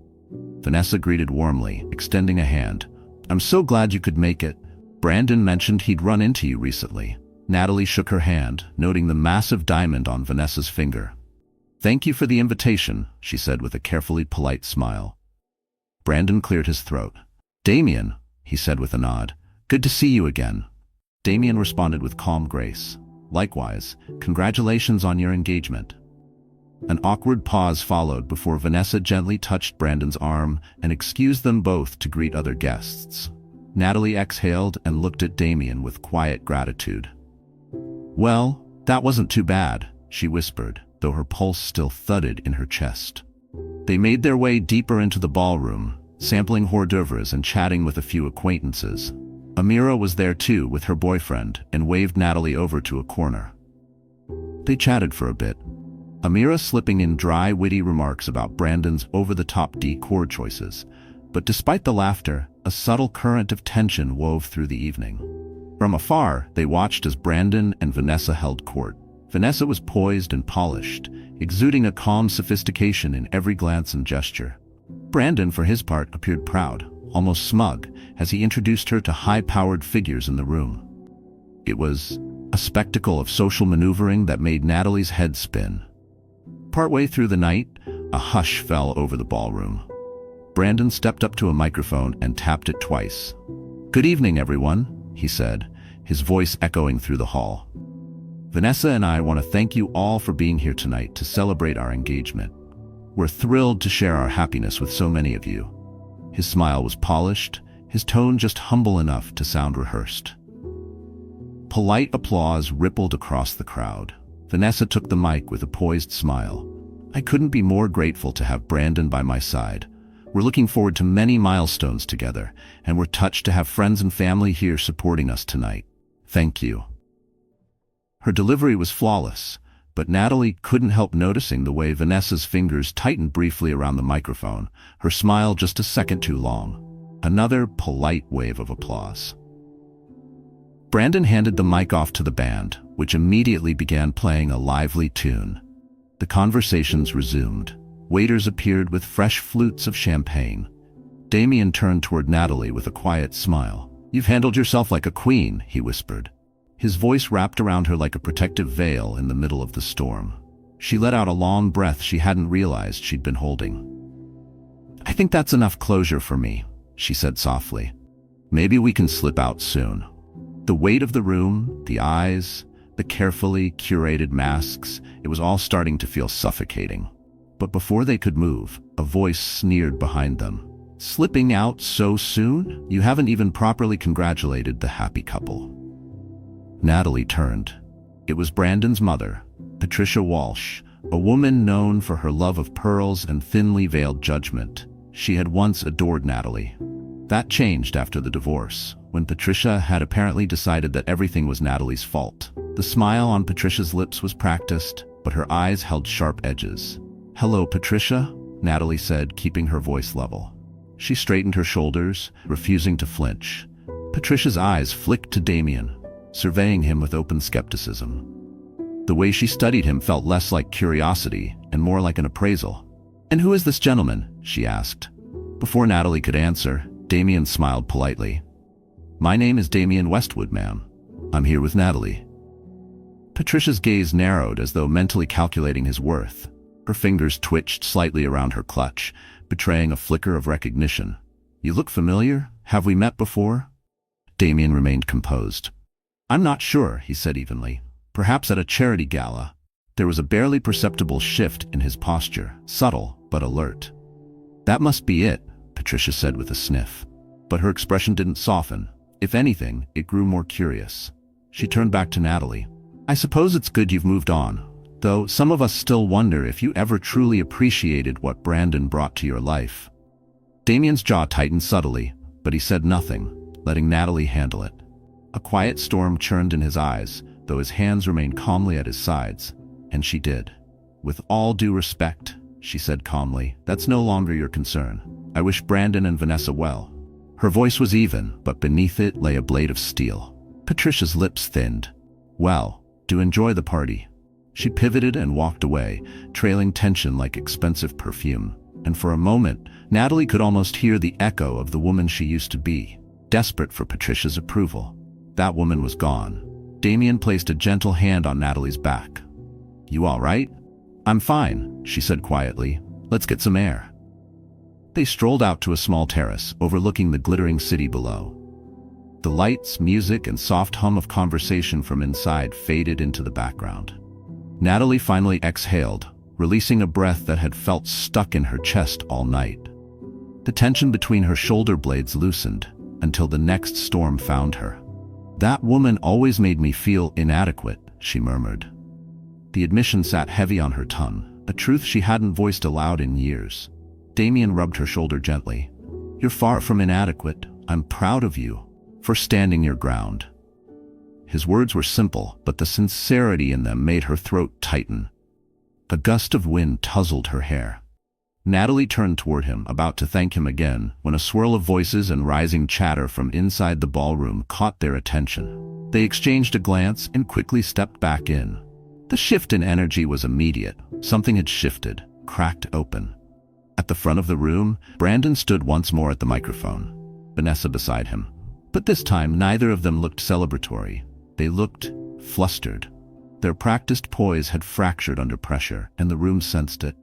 Vanessa greeted warmly, extending a hand. "I'm so glad you could make it. Brandon mentioned he'd run into you recently." Natalie shook her hand, noting the massive diamond on Vanessa's finger. "Thank you for the invitation," she said with a carefully polite smile. Brandon cleared his throat. "Damian," he said with a nod. "Good to see you again." Damian responded with calm grace. "Likewise, congratulations on your engagement." An awkward pause followed before Vanessa gently touched Brandon's arm and excused them both to greet other guests. Natalie exhaled and looked at Damian with quiet gratitude. "Well, that wasn't too bad," she whispered, though her pulse still thudded in her chest. They made their way deeper into the ballroom, sampling hors d'oeuvres and chatting with a few acquaintances. Amira was there too with her boyfriend and waved Natalie over to a corner. They chatted for a bit, Amira slipping in dry, witty remarks about Brandon's over-the-top chord choices, but despite the laughter, a subtle current of tension wove through the evening. From afar, they watched as Brandon and Vanessa held court. Vanessa was poised and polished, exuding a calm sophistication in every glance and gesture. Brandon, for his part, appeared proud, almost smug, as he introduced her to high-powered figures in the room. It was a spectacle of social maneuvering that made Natalie's head spin. Partway through the night, a hush fell over the ballroom. Brandon stepped up to a microphone and tapped it twice. "Good evening, everyone," he said, his voice echoing through the hall. "Vanessa and I want to thank you all for being here tonight to celebrate our engagement. We're thrilled to share our happiness with so many of you." His smile was polished, his tone just humble enough to sound rehearsed. Polite applause rippled across the crowd. Vanessa took the mic with a poised smile. "I couldn't be more grateful to have Brandon by my side. We're looking forward to many milestones together, and we're touched to have friends and family here supporting us tonight. Thank you." Her delivery was flawless, but Natalie couldn't help noticing the way Vanessa's fingers tightened briefly around the microphone, her smile just a second too long. Another polite wave of applause. Brandon handed the mic off to the band, which immediately began playing a lively tune. The conversations resumed. Waiters appeared with fresh flutes of champagne. Damian turned toward Natalie with a quiet smile. "You've handled yourself like a queen," he whispered. His voice wrapped around her like a protective veil in the middle of the storm. She let out a long breath she hadn't realized she'd been holding. "I think that's enough closure for me," she said softly. "Maybe we can slip out soon." The weight of the room, the eyes, the carefully curated masks, it was all starting to feel suffocating. But before they could move, a voice sneered behind them. "Slipping out so soon? You haven't even properly congratulated the happy couple." Natalie turned. It was Brandon's mother, Patricia Walsh, a woman known for her love of pearls and thinly veiled judgment. She had once adored Natalie. That changed after the divorce, when Patricia had apparently decided that everything was Natalie's fault. The smile on Patricia's lips was practiced, but her eyes held sharp edges. "Hello, Patricia," Natalie said, keeping her voice level. She straightened her shoulders, refusing to flinch. Patricia's eyes flicked to Damian, surveying him with open skepticism. The way she studied him felt less like curiosity and more like an appraisal. "And who is this gentleman?" she asked. Before Natalie could answer, Damian smiled politely. "My name is Damian Westwood, ma'am. I'm here with Natalie." Patricia's gaze narrowed as though mentally calculating his worth. Her fingers twitched slightly around her clutch, betraying a flicker of recognition. "You look familiar. Have we met before?" Damian remained composed. "I'm not sure," he said evenly. "Perhaps at a charity gala." There was a barely perceptible shift in his posture, subtle but alert. "That must be it," Patricia said with a sniff. But her expression didn't soften. If anything, it grew more curious. She turned back to Natalie. "I suppose it's good you've moved on, though some of us still wonder if you ever truly appreciated what Brandon brought to your life." Damian's jaw tightened subtly, but he said nothing, letting Natalie handle it. A quiet storm churned in his eyes, though his hands remained calmly at his sides, and she did. "With all due respect," she said calmly, "that's no longer your concern. I wish Brandon and Vanessa well." Her voice was even, but beneath it lay a blade of steel. Patricia's lips thinned. "Well, do enjoy the party." She pivoted and walked away, trailing tension like expensive perfume. And for a moment, Natalie could almost hear the echo of the woman she used to be, desperate for Patricia's approval. That woman was gone. Damian placed a gentle hand on Natalie's back. "You all right?" "I'm fine," she said quietly. "Let's get some air." They strolled out to a small terrace overlooking the glittering city below. The lights, music, and soft hum of conversation from inside faded into the background. Natalie finally exhaled, releasing a breath that had felt stuck in her chest all night. The tension between her shoulder blades loosened until the next storm found her. "That woman always made me feel inadequate," she murmured. The admission sat heavy on her tongue, a truth she hadn't voiced aloud in years. Damian rubbed her shoulder gently. "You're far from inadequate. I'm proud of you." for standing your ground." His words were simple, but the sincerity in them made her throat tighten. A gust of wind tousled her hair. Natalie turned toward him, about to thank him again, when a swirl of voices and rising chatter from inside the ballroom caught their attention. They exchanged a glance and quickly stepped back in. The shift in energy was immediate. Something had shifted, cracked open. At the front of the room, Brandon stood once more at the microphone, Vanessa beside him. But this time, neither of them looked celebratory. They looked flustered. Their practiced poise had fractured under pressure, and the room sensed it.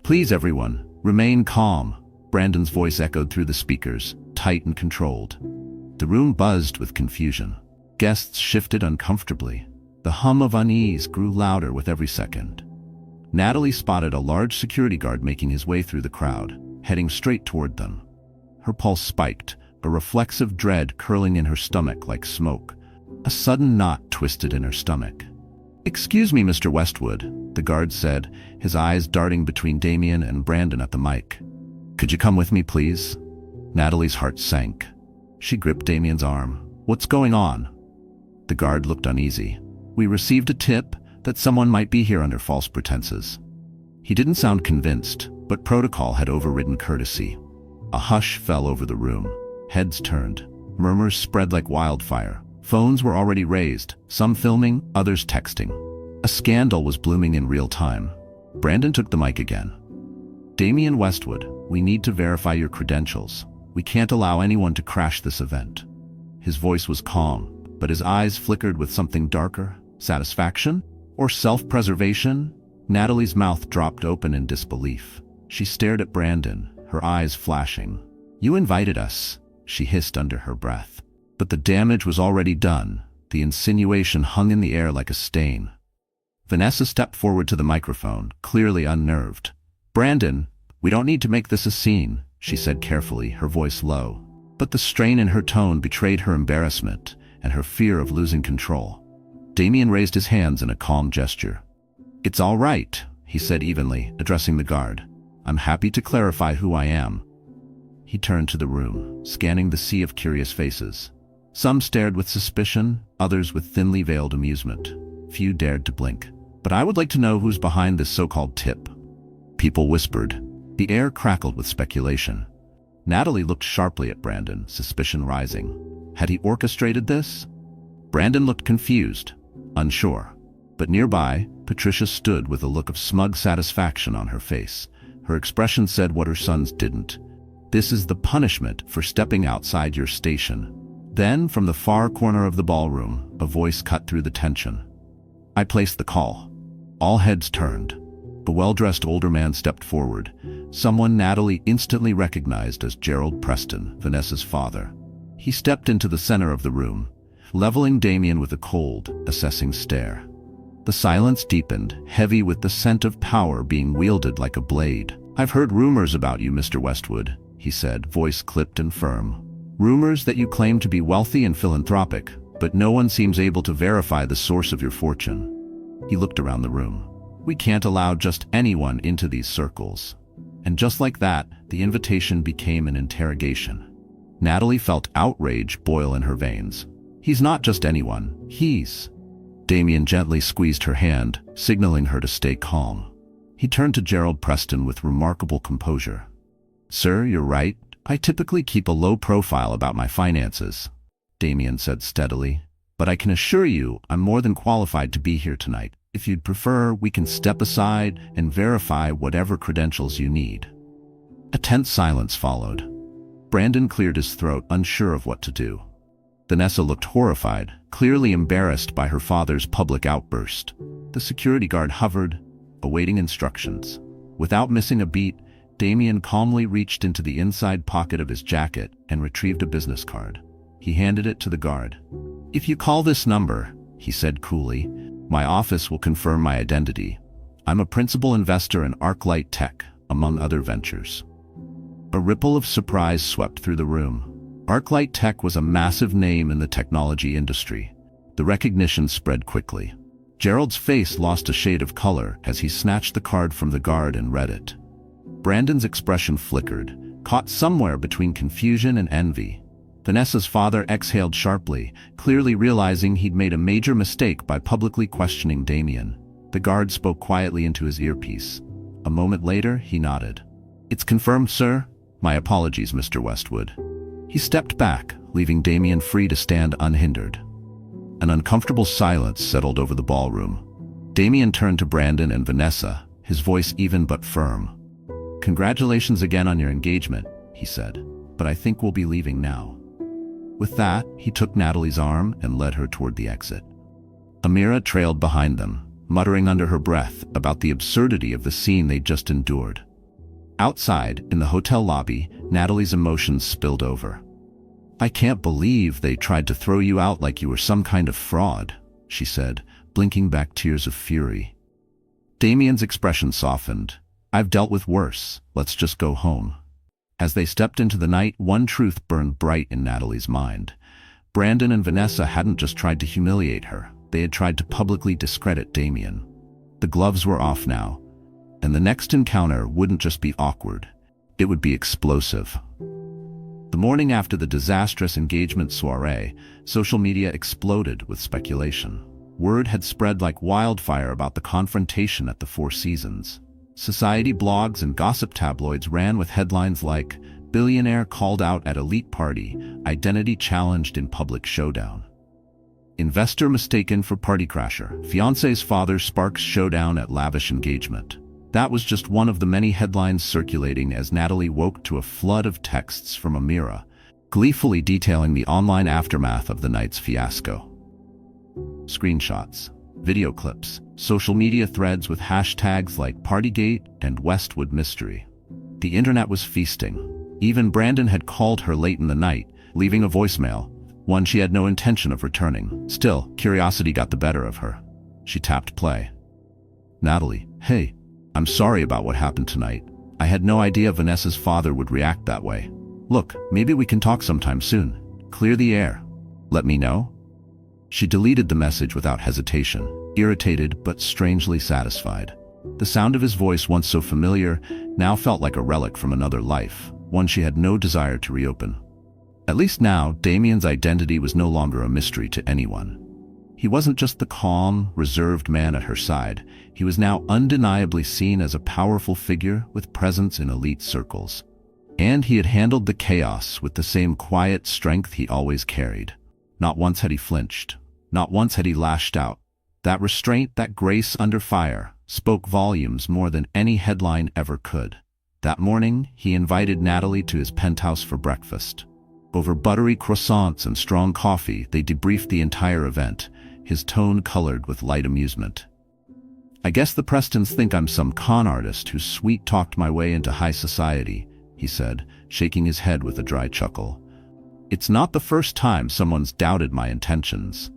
"Please, everyone, remain calm," Brandon's voice echoed through the speakers, tight and controlled. The room buzzed with confusion. Guests shifted uncomfortably. The hum of unease grew louder with every second. Natalie spotted a large security guard making his way through the crowd, heading straight toward them. Her pulse spiked, a reflexive dread curling in her stomach like smoke. A sudden knot twisted in her stomach. "Excuse me, Mr. Westwood," the guard said, his eyes darting between Damian and Brandon at the mic. "Could you come with me, please?" Natalie's heart sank. She gripped Damian's arm. "What's going on?" The guard looked uneasy. "We received a tip that someone might be here under false pretenses." He didn't sound convinced, but protocol had overridden courtesy. A hush fell over the room. Heads turned. Murmurs spread like wildfire. Phones were already raised, some filming, others texting. A scandal was blooming in real time. Brandon took the mic again. "Damian Westwood, we need to verify your credentials. We can't allow anyone to crash this event." His voice was calm, but his eyes flickered with something darker. Satisfaction? Or self-preservation? Natalie's mouth dropped open in disbelief. She stared at Brandon, her eyes flashing. "You invited us," she hissed under her breath. But the damage was already done. The insinuation hung in the air like a stain. Vanessa stepped forward to the microphone, clearly unnerved. "Brandon, we don't need to make this a scene," she said carefully, her voice low. But the strain in her tone betrayed her embarrassment and her fear of losing control. Damian raised his hands in a calm gesture. "It's all right," he said evenly, addressing the guard. "I'm happy to clarify who I am." He turned to the room, scanning the sea of curious faces. Some stared with suspicion, others with thinly veiled amusement. Few dared to blink. "But I would like to know who's behind this so-called tip." People whispered. The air crackled with speculation. Natalie looked sharply at Brandon, suspicion rising. Had he orchestrated this? Brandon looked confused, unsure. But nearby, Patricia stood with a look of smug satisfaction on her face. Her expression said what her sons didn't. "This is the punishment for stepping outside your station." Then, from the far corner of the ballroom, a voice cut through the tension. "I placed the call." All heads turned. A well-dressed older man stepped forward, someone Natalie instantly recognized as Gerald Preston, Vanessa's father. He stepped into the center of the room, leveling Damian with a cold, assessing stare. The silence deepened, heavy with the scent of power being wielded like a blade. "I've heard rumors about you, Mr. Westwood," he said, voice clipped and firm. "Rumors that you claim to be wealthy and philanthropic, but no one seems able to verify the source of your fortune." He looked around the room. "We can't allow just anyone into these circles." And just like that, the invitation became an interrogation. Natalie felt outrage boil in her veins. "He's not just anyone, he's..." Damian gently squeezed her hand, signaling her to stay calm. He turned to Gerald Preston with remarkable composure. "Sir, you're right. I typically keep a low profile about my finances," Damian said steadily. "But I can assure you I'm more than qualified to be here tonight. If you'd prefer, we can step aside and verify whatever credentials you need." A tense silence followed. Brandon cleared his throat, unsure of what to do. Vanessa looked horrified, clearly embarrassed by her father's public outburst. The security guard hovered, awaiting instructions. Without missing a beat, Damian calmly reached into the inside pocket of his jacket and retrieved a business card. He handed it to the guard. "If you call this number," he said coolly, "my office will confirm my identity. I'm a principal investor in ArcLight Tech, among other ventures." A ripple of surprise swept through the room. ArcLight Tech was a massive name in the technology industry. The recognition spread quickly. Gerald's face lost a shade of color as he snatched the card from the guard and read it. Brandon's expression flickered, caught somewhere between confusion and envy. Vanessa's father exhaled sharply, clearly realizing he'd made a major mistake by publicly questioning Damian. The guard spoke quietly into his earpiece. A moment later, he nodded. "It's confirmed, sir. My apologies, Mr. Westwood." He stepped back, leaving Damian free to stand unhindered. An uncomfortable silence settled over the ballroom. Damian turned to Brandon and Vanessa, his voice even but firm. "Congratulations again on your engagement," he said, "but I think we'll be leaving now." With that, he took Natalie's arm and led her toward the exit. Amira trailed behind them, muttering under her breath about the absurdity of the scene they'd just endured. Outside, in the hotel lobby, Natalie's emotions spilled over. "I can't believe they tried to throw you out like you were some kind of fraud," she said, blinking back tears of fury. Damian's expression softened. "I've dealt with worse. Let's just go home." As they stepped into the night, one truth burned bright in Natalie's mind. Brandon and Vanessa hadn't just tried to humiliate her. They had tried to publicly discredit Damian. The gloves were off now, and the next encounter wouldn't just be awkward. It would be explosive. The morning after the disastrous engagement soiree, social media exploded with speculation. Word had spread like wildfire about the confrontation at the Four Seasons. Society blogs and gossip tabloids ran with headlines like, "Billionaire called out at elite party, identity challenged in public showdown." "Investor mistaken for party crasher, fiancé's father sparks showdown at lavish engagement." That was just one of the many headlines circulating as Natalie woke to a flood of texts from Amira, gleefully detailing the online aftermath of the night's fiasco. Screenshots, video clips, social media threads with hashtags like Partygate and Westwood Mystery. The internet was feasting. Even Brandon had called her late in the night, leaving a voicemail, one she had no intention of returning. Still, curiosity got the better of her. She tapped play. "Natalie, hey. I'm sorry about what happened tonight. I had no idea Vanessa's father would react that way. Look, maybe we can talk sometime soon. Clear the air. Let me know." She deleted the message without hesitation, irritated but strangely satisfied. The sound of his voice, once so familiar, now felt like a relic from another life, one she had no desire to reopen. At least now, Damian's identity was no longer a mystery to anyone. He wasn't just the calm, reserved man at her side. He was now undeniably seen as a powerful figure with presence in elite circles. And he had handled the chaos with the same quiet strength he always carried. Not once had he flinched. Not once had he lashed out. That restraint, that grace under fire, spoke volumes more than any headline ever could. That morning, he invited Natalie to his penthouse for breakfast. Over buttery croissants and strong coffee, they debriefed the entire event, his tone colored with light amusement. "I guess the Prestons think I'm some con artist who sweet-talked my way into high society," he said, shaking his head with a dry chuckle. "It's not the first time someone's doubted my intentions."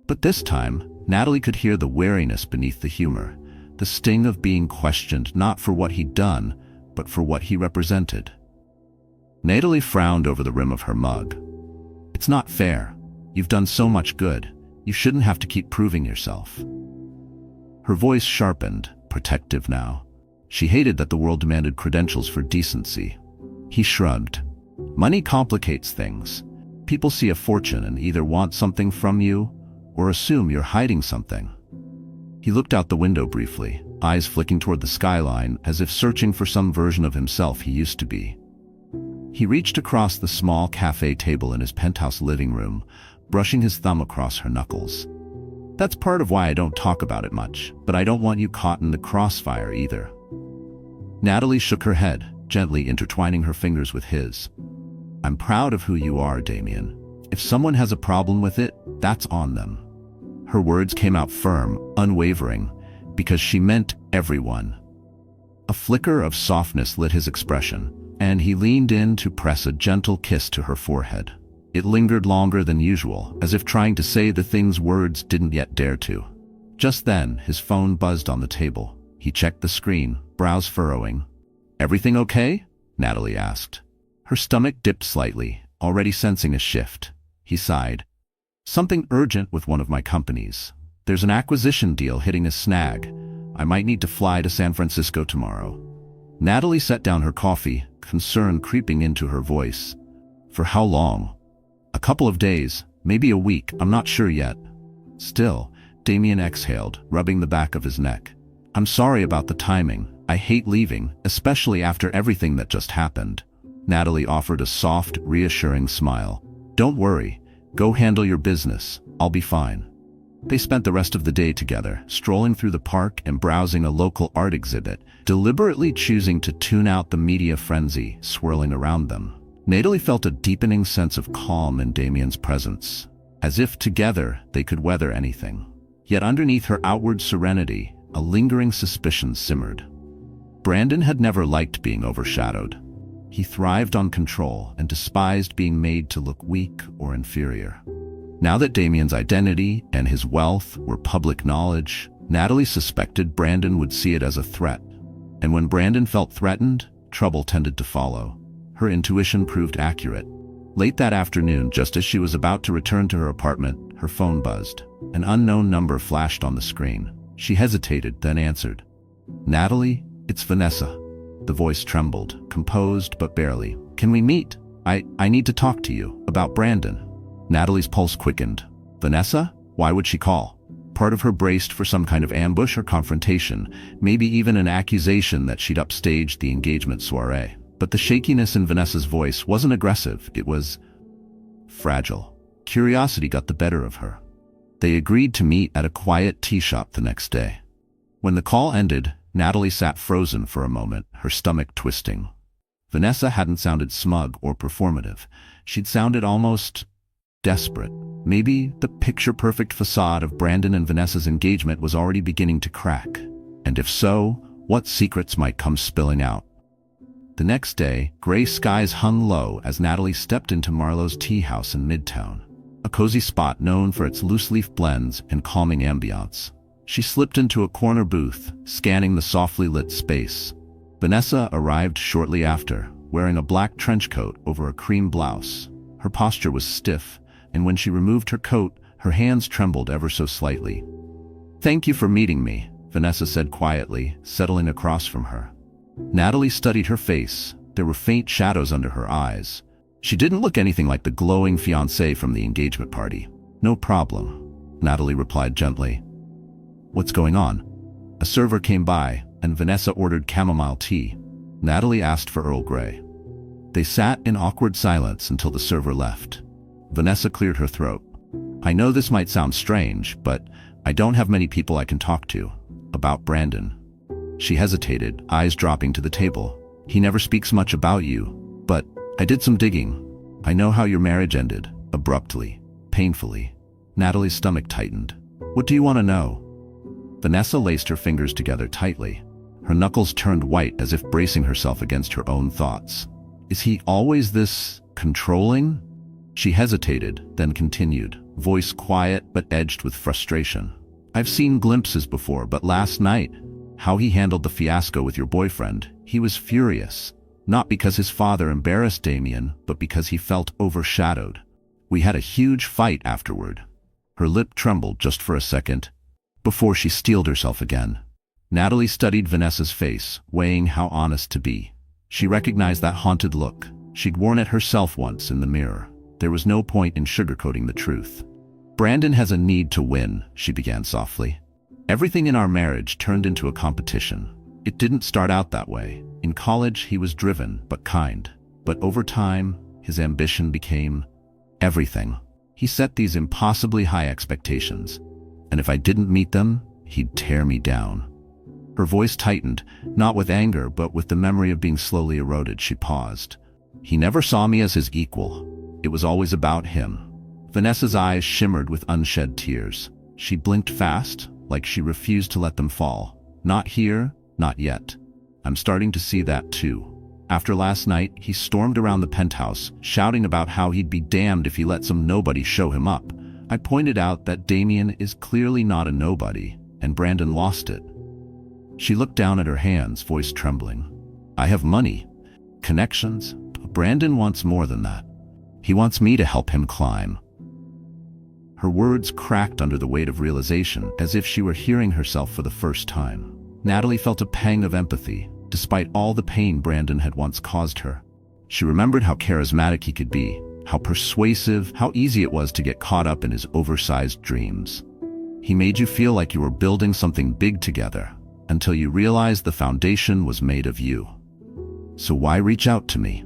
But this time, Natalie could hear the wariness beneath the humor, the sting of being questioned not for what he'd done, but for what he represented. Natalie frowned over the rim of her mug. "It's not fair. You've done so much good. You shouldn't have to keep proving yourself." Her voice sharpened, protective now. She hated that the world demanded credentials for decency. He shrugged. "Money complicates things. People see a fortune and either want something from you or assume you're hiding something." He looked out the window briefly, eyes flicking toward the skyline as if searching for some version of himself he used to be. He reached across the small cafe table in his penthouse living room, brushing his thumb across her knuckles. "That's part of why I don't talk about it much, but I don't want you caught in the crossfire either." Natalie shook her head, gently intertwining her fingers with his. "I'm proud of who you are, Damian. If someone has a problem with it, that's on them." Her words came out firm, unwavering, because she meant everyone. A flicker of softness lit his expression, and he leaned in to press a gentle kiss to her forehead. It lingered longer than usual, as if trying to say the things words didn't yet dare to. Just then, his phone buzzed on the table. He checked the screen, brows furrowing. "Everything okay?" Natalie asked. Her stomach dipped slightly, already sensing a shift. He sighed. "Something urgent with one of my companies. There's an acquisition deal hitting a snag. I might need to fly to San Francisco tomorrow." Natalie set down her coffee, concern creeping into her voice. "For how long?" A couple of days, maybe a week, I'm not sure yet. Still, Damian exhaled, rubbing the back of his neck. I'm sorry about the timing. I hate leaving, especially after everything that just happened. Natalie offered a soft, reassuring smile. Don't worry. Go handle your business. I'll be fine. They spent the rest of the day together, strolling through the park and browsing a local art exhibit, deliberately choosing to tune out the media frenzy swirling around them. Natalie felt a deepening sense of calm in Damian's presence, as if together they could weather anything. Yet underneath her outward serenity, a lingering suspicion simmered. Brandon had never liked being overshadowed. He thrived on control and despised being made to look weak or inferior. Now that Damian's identity and his wealth were public knowledge, Natalie suspected Brandon would see it as a threat. And when Brandon felt threatened, trouble tended to follow. Her intuition proved accurate. Late that afternoon, just as she was about to return to her apartment, her phone buzzed. An unknown number flashed on the screen. She hesitated, then answered. Natalie, it's Vanessa. The voice trembled, composed but barely. Can we meet? I need to talk to you about Brandon. Natalie's pulse quickened. Vanessa? Why would she call? Part of her braced for some kind of ambush or confrontation, maybe even an accusation that she'd upstaged the engagement soiree. But the shakiness in Vanessa's voice wasn't aggressive, it was fragile. Curiosity got the better of her. They agreed to meet at a quiet tea shop the next day. When the call ended, Natalie sat frozen for a moment, her stomach twisting. Vanessa hadn't sounded smug or performative. She'd sounded almost desperate. Maybe the picture-perfect facade of Brandon and Vanessa's engagement was already beginning to crack. And if so, what secrets might come spilling out? The next day, gray skies hung low as Natalie stepped into Marlowe's tea house in Midtown, a cozy spot known for its loose-leaf blends and calming ambiance. She slipped into a corner booth, scanning the softly lit space. Vanessa arrived shortly after, wearing a black trench coat over a cream blouse. Her posture was stiff, and when she removed her coat, her hands trembled ever so slightly. Thank you for meeting me, Vanessa said quietly, settling across from her. Natalie studied her face. There were faint shadows under her eyes. She didn't look anything like the glowing fiancée from the engagement party. No problem, Natalie replied gently. What's going on? A server came by, and Vanessa ordered chamomile tea. Natalie asked for Earl Grey. They sat in awkward silence until the server left. Vanessa cleared her throat. I know this might sound strange, but I don't have many people I can talk to about Brandon. She hesitated, eyes dropping to the table. He never speaks much about you, but I did some digging. I know how your marriage ended, abruptly, painfully. Natalie's stomach tightened. What do you want to know? Vanessa laced her fingers together tightly. Her knuckles turned white as if bracing herself against her own thoughts. Is he always this controlling? She hesitated, then continued, voice quiet but edged with frustration. I've seen glimpses before, but last night, how he handled the fiasco with your boyfriend, he was furious. Not because his father embarrassed Damian, but because he felt overshadowed. We had a huge fight afterward. Her lip trembled just for a second, before she steeled herself again. Natalie studied Vanessa's face, weighing how honest to be. She recognized that haunted look. She'd worn it herself once in the mirror. There was no point in sugarcoating the truth. Brandon has a need to win, she began softly. Everything in our marriage turned into a competition. It didn't start out that way. In college, he was driven, but kind. But over time, his ambition became everything. He set these impossibly high expectations. And if I didn't meet them, he'd tear me down. Her voice tightened, not with anger, but with the memory of being slowly eroded. She paused. He never saw me as his equal. It was always about him. Vanessa's eyes shimmered with unshed tears. She blinked fast, like she refused to let them fall. Not here, not yet. I'm starting to see that too. After last night, he stormed around the penthouse, shouting about how he'd be damned if he let some nobody show him up. I pointed out that Damian is clearly not a nobody, and Brandon lost it. She looked down at her hands, voice trembling. I have money, connections. Brandon wants more than that. He wants me to help him climb. Her words cracked under the weight of realization, as if she were hearing herself for the first time. Natalie felt a pang of empathy, despite all the pain Brandon had once caused her. She remembered how charismatic he could be, how persuasive, how easy it was to get caught up in his oversized dreams. He made you feel like you were building something big together, until you realized the foundation was made of you. So why reach out to me?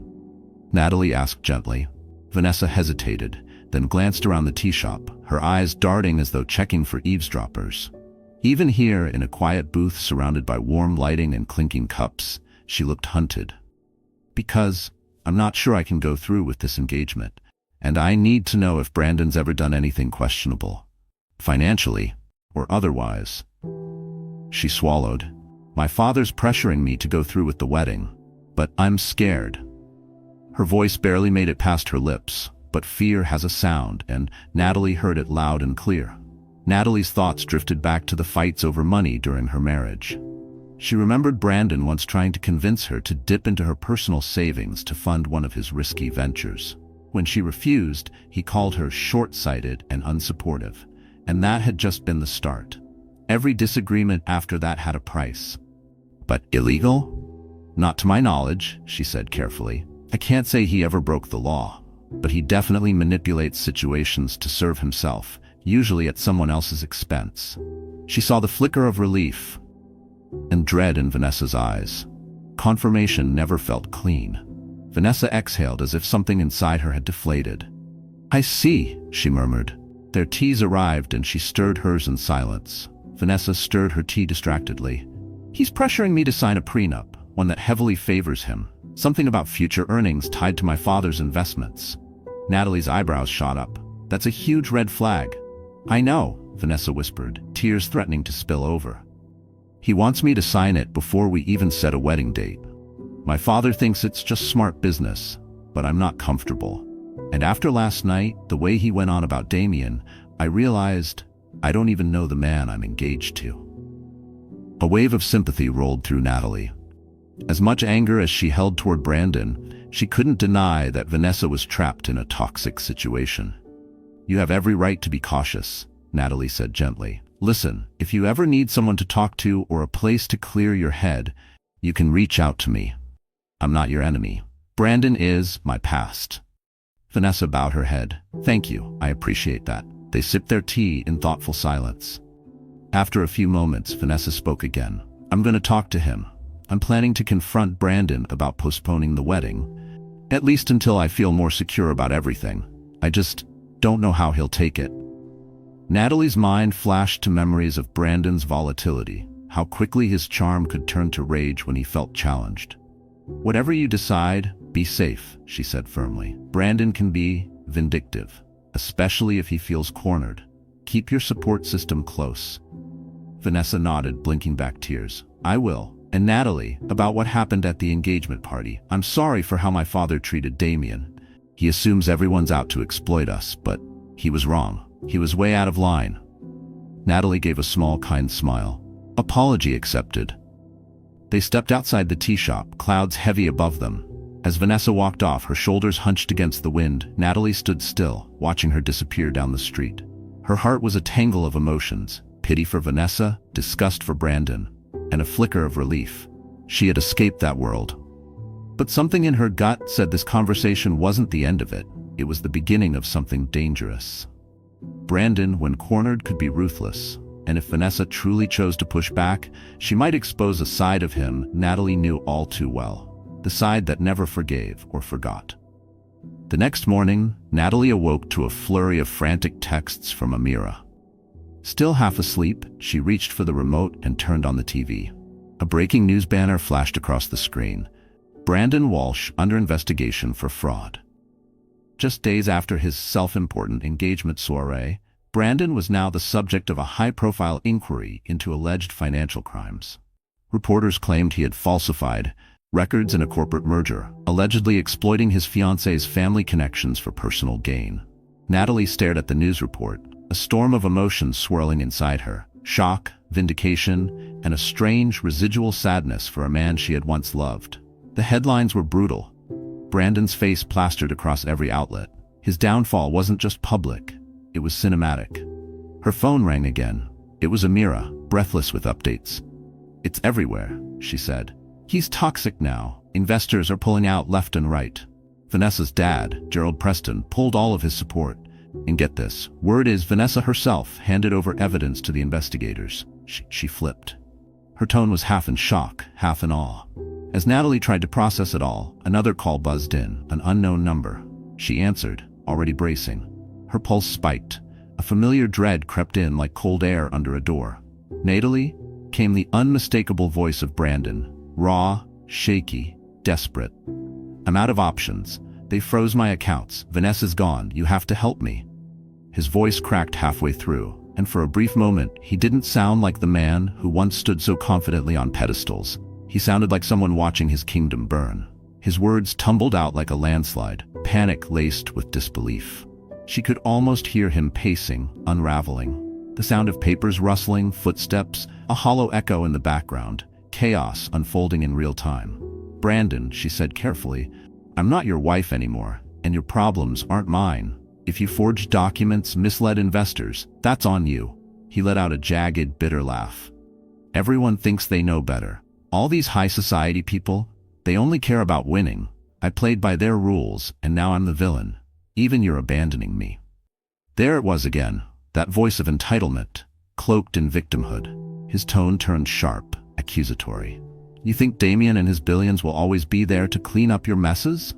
Natalie asked gently. Vanessa hesitated, then glanced around the tea shop, her eyes darting as though checking for eavesdroppers. Even here, in a quiet booth surrounded by warm lighting and clinking cups, she looked hunted. Because I'm not sure I can go through with this engagement, and I need to know if Brandon's ever done anything questionable, financially or otherwise. She swallowed. My father's pressuring me to go through with the wedding, but I'm scared. Her voice barely made it past her lips, but fear has a sound, and Natalie heard it loud and clear. Natalie's thoughts drifted back to the fights over money during her marriage. She remembered Brandon once trying to convince her to dip into her personal savings to fund one of his risky ventures. When she refused, he called her short-sighted and unsupportive, and that had just been the start. Every disagreement after that had a price. But illegal? Not to my knowledge, she said carefully. I can't say he ever broke the law, but he definitely manipulates situations to serve himself, usually at someone else's expense. She saw the flicker of relief and dread in Vanessa's eyes. Confirmation never felt clean. Vanessa exhaled as if something inside her had deflated. I see, she murmured. Their teas arrived and she stirred hers in silence. Vanessa stirred her tea distractedly. He's pressuring me to sign a prenup, one that heavily favors him. Something about future earnings tied to my father's investments. Natalie's eyebrows shot up. That's a huge red flag. I know, Vanessa whispered, tears threatening to spill over. He wants me to sign it before we even set a wedding date. My father thinks it's just smart business, but I'm not comfortable. And after last night, the way he went on about Damian, I realized I don't even know the man I'm engaged to. A wave of sympathy rolled through Natalie. As much anger as she held toward Brandon, she couldn't deny that Vanessa was trapped in a toxic situation. You have every right to be cautious, Natalie said gently. Listen, if you ever need someone to talk to or a place to clear your head, you can reach out to me. I'm not your enemy. Brandon is my past. Vanessa bowed her head. Thank you, I appreciate that. They sipped their tea in thoughtful silence. After a few moments, Vanessa spoke again. I'm going to talk to him. I'm planning to confront Brandon about postponing the wedding, at least until I feel more secure about everything. I just don't know how he'll take it. Natalie's mind flashed to memories of Brandon's volatility, how quickly his charm could turn to rage when he felt challenged. Whatever you decide, be safe, she said firmly. Brandon can be vindictive, especially if he feels cornered. Keep your support system close. Vanessa nodded, blinking back tears. I will. And Natalie, about what happened at the engagement party. I'm sorry for how my father treated Damian. He assumes everyone's out to exploit us, but he was wrong. He was way out of line. Natalie gave a small, kind smile. Apology accepted. They stepped outside the tea shop, clouds heavy above them. As Vanessa walked off, her shoulders hunched against the wind, Natalie stood still, watching her disappear down the street. Her heart was a tangle of emotions, pity for Vanessa, disgust for Brandon, and a flicker of relief. She had escaped that world. But something in her gut said this conversation wasn't the end of it. It was the beginning of something dangerous. Brandon, when cornered, could be ruthless, and if Vanessa truly chose to push back, she might expose a side of him Natalie knew all too well, the side that never forgave or forgot. The next morning, Natalie awoke to a flurry of frantic texts from Amira. Still half asleep, she reached for the remote and turned on the TV. A breaking news banner flashed across the screen. Brandon Walsh under investigation for fraud. Just days after his self-important engagement soiree, Brandon was now the subject of a high-profile inquiry into alleged financial crimes. Reporters claimed he had falsified records in a corporate merger, allegedly exploiting his fiancée's family connections for personal gain. Natalie stared at the news report, a storm of emotions swirling inside her. Shock, vindication, and a strange, residual sadness for a man she had once loved. The headlines were brutal. Brandon's face plastered across every outlet. His downfall wasn't just public, it was cinematic. Her phone rang again. It was Amira, breathless with updates. It's everywhere, she said. He's toxic now. Investors are pulling out left and right. Vanessa's dad, Gerald Preston, pulled all of his support. And get this, word is Vanessa herself handed over evidence to the investigators. She flipped. Her tone was half in shock, half in awe. As Natalie tried to process it all, another call buzzed in, an unknown number. She answered, already bracing. Her pulse spiked. A familiar dread crept in like cold air under a door. Natalie, came the unmistakable voice of Brandon, raw, shaky, desperate. I'm out of options. They froze my accounts. Vanessa's gone. You have to help me. His voice cracked halfway through, and for a brief moment, he didn't sound like the man who once stood so confidently on pedestals. He sounded like someone watching his kingdom burn. His words tumbled out like a landslide, panic laced with disbelief. She could almost hear him pacing, unraveling. The sound of papers rustling, footsteps, a hollow echo in the background, chaos unfolding in real time. Brandon, she said carefully, I'm not your wife anymore, and your problems aren't mine. If you forged documents, misled investors, that's on you. He let out a jagged, bitter laugh. Everyone thinks they know better. All these high society people, they only care about winning. I played by their rules, and now I'm the villain. Even you're abandoning me. There it was again, that voice of entitlement, cloaked in victimhood. His tone turned sharp, accusatory. You think Damian and his billions will always be there to clean up your messes?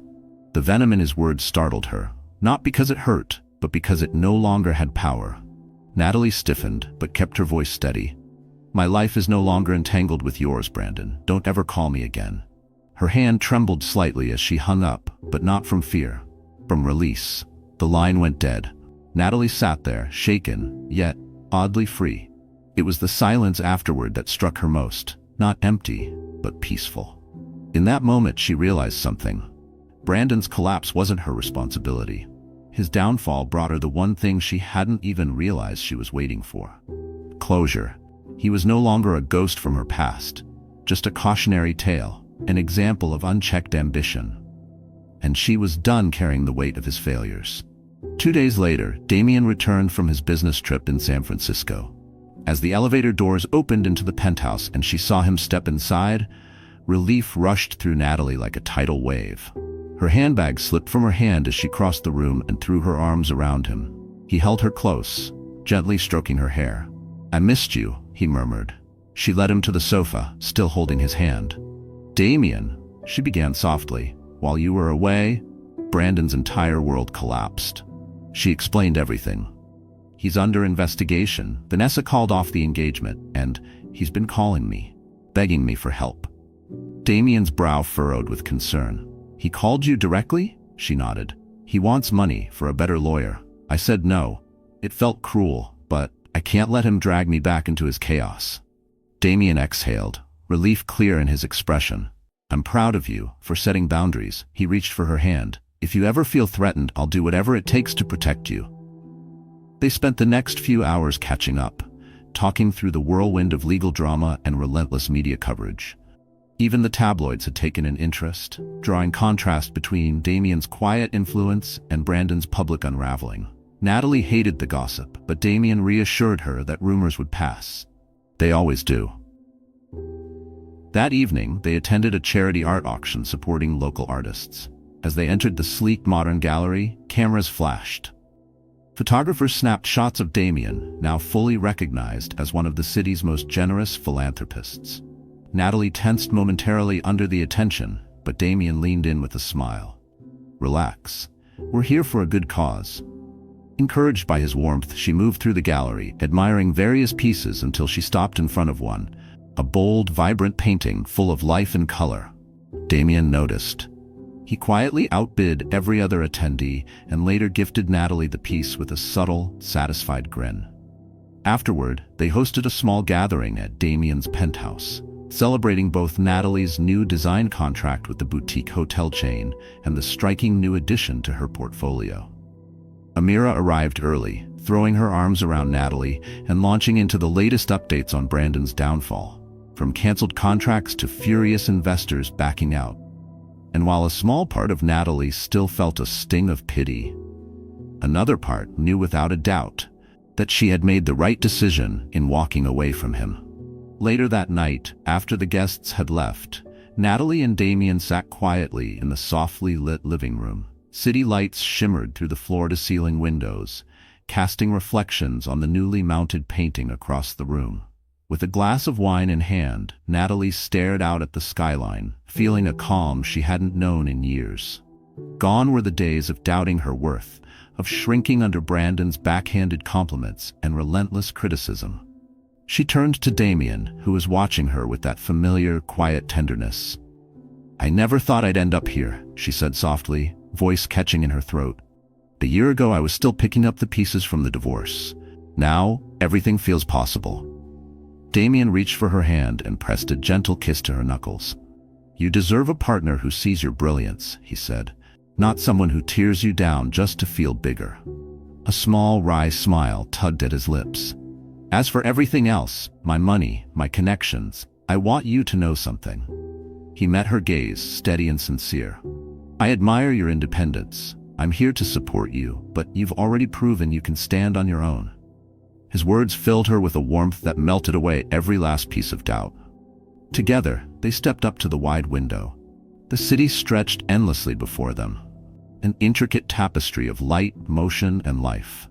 The venom in his words startled her, not because it hurt, but because it no longer had power. Natalie stiffened, but kept her voice steady. My life is no longer entangled with yours, Brandon. Don't ever call me again. Her hand trembled slightly as she hung up, but not from fear. From release. The line went dead. Natalie sat there, shaken, yet oddly free. It was the silence afterward that struck her most, not empty, but peaceful. In that moment, she realized something. Brandon's collapse wasn't her responsibility. His downfall brought her the one thing she hadn't even realized she was waiting for. Closure. He was no longer a ghost from her past, just a cautionary tale, an example of unchecked ambition. And she was done carrying the weight of his failures. 2 days later, Damian returned from his business trip in San Francisco. As the elevator doors opened into the penthouse and she saw him step inside, relief rushed through Natalie like a tidal wave. Her handbag slipped from her hand as she crossed the room and threw her arms around him. He held her close, gently stroking her hair. I missed you, he murmured. She led him to the sofa, still holding his hand. Damian, she began softly, while you were away, Brandon's entire world collapsed. She explained everything. He's under investigation. Vanessa called off the engagement, and he's been calling me, begging me for help. Damian's brow furrowed with concern. He called you directly? She nodded. He wants money for a better lawyer. I said no. It felt cruel, but I can't let him drag me back into his chaos. Damian exhaled, relief clear in his expression. I'm proud of you for setting boundaries. He reached for her hand. If you ever feel threatened, I'll do whatever it takes to protect you. They spent the next few hours catching up, talking through the whirlwind of legal drama and relentless media coverage. Even the tabloids had taken an interest, drawing contrast between Damian's quiet influence and Brandon's public unraveling. Natalie hated the gossip, but Damian reassured her that rumors would pass. They always do. That evening, they attended a charity art auction supporting local artists. As they entered the sleek modern gallery, cameras flashed. Photographers snapped shots of Damian, now fully recognized as one of the city's most generous philanthropists. Natalie tensed momentarily under the attention, but Damian leaned in with a smile. Relax. We're here for a good cause. Encouraged by his warmth, she moved through the gallery, admiring various pieces until she stopped in front of one, a bold, vibrant painting full of life and color. Damian noticed. He quietly outbid every other attendee and later gifted Natalie the piece with a subtle, satisfied grin. Afterward, they hosted a small gathering at Damian's penthouse, celebrating both Natalie's new design contract with the boutique hotel chain and the striking new addition to her portfolio. Amira arrived early, throwing her arms around Natalie and launching into the latest updates on Brandon's downfall, from canceled contracts to furious investors backing out. And while a small part of Natalie still felt a sting of pity, another part knew without a doubt that she had made the right decision in walking away from him. Later that night, after the guests had left, Natalie and Damian sat quietly in the softly lit living room. City lights shimmered through the floor-to-ceiling windows, casting reflections on the newly mounted painting across the room. With a glass of wine in hand, Natalie stared out at the skyline, feeling a calm she hadn't known in years. Gone were the days of doubting her worth, of shrinking under Brandon's backhanded compliments and relentless criticism. She turned to Damian, who was watching her with that familiar, quiet tenderness. "I never thought I'd end up here," she said softly, voice catching in her throat. "A year ago I was still picking up the pieces from the divorce. Now, everything feels possible." Damian reached for her hand and pressed a gentle kiss to her knuckles. "You deserve a partner who sees your brilliance," he said, "not someone who tears you down just to feel bigger." A small, wry smile tugged at his lips. "As for everything else, my money, my connections, I want you to know something." He met her gaze, steady and sincere. "I admire your independence. I'm here to support you, but you've already proven you can stand on your own." His words filled her with a warmth that melted away every last piece of doubt. Together, they stepped up to the wide window. The city stretched endlessly before them, an intricate tapestry of light, motion, and life.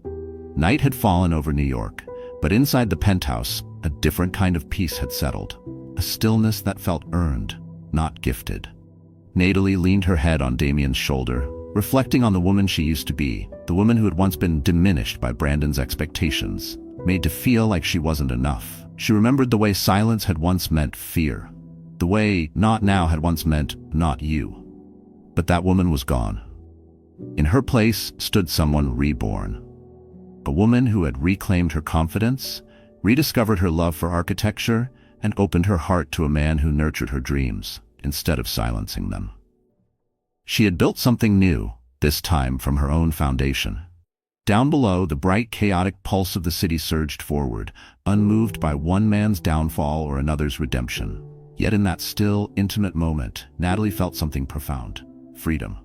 Night had fallen over New York, but inside the penthouse, a different kind of peace had settled, a stillness that felt earned, not gifted. Natalie leaned her head on Damian's shoulder, reflecting on the woman she used to be, the woman who had once been diminished by Brandon's expectations, made to feel like she wasn't enough. She remembered the way silence had once meant fear, the way not now had once meant not you. But that woman was gone. In her place stood someone reborn. A woman who had reclaimed her confidence, rediscovered her love for architecture, and opened her heart to a man who nurtured her dreams instead of silencing them. She had built something new, this time from her own foundation. Down below, the bright, chaotic pulse of the city surged forward, unmoved by one man's downfall or another's redemption. Yet in that still, intimate moment, Natalie felt something profound: freedom.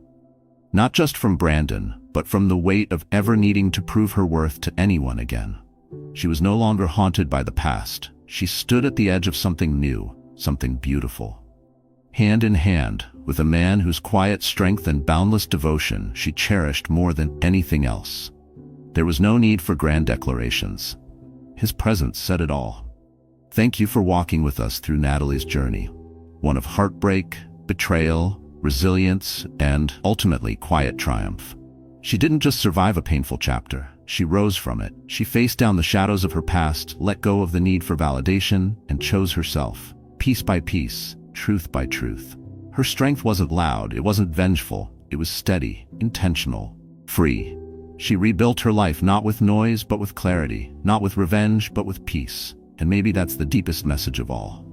Not just from Brandon, but from the weight of ever needing to prove her worth to anyone again. She was no longer haunted by the past. She stood at the edge of something new, something beautiful. Hand in hand, with a man whose quiet strength and boundless devotion she cherished more than anything else. There was no need for grand declarations. His presence said it all. Thank you for walking with us through Natalie's journey, one of heartbreak, betrayal, resilience, and ultimately quiet triumph. She didn't just survive a painful chapter. She rose from it. She faced down the shadows of her past, let go of the need for validation, and chose herself, piece by piece, truth by truth. Her strength wasn't loud, it wasn't vengeful, it was steady, intentional, free. She rebuilt her life not with noise but with clarity, not with revenge but with peace. And maybe that's the deepest message of all.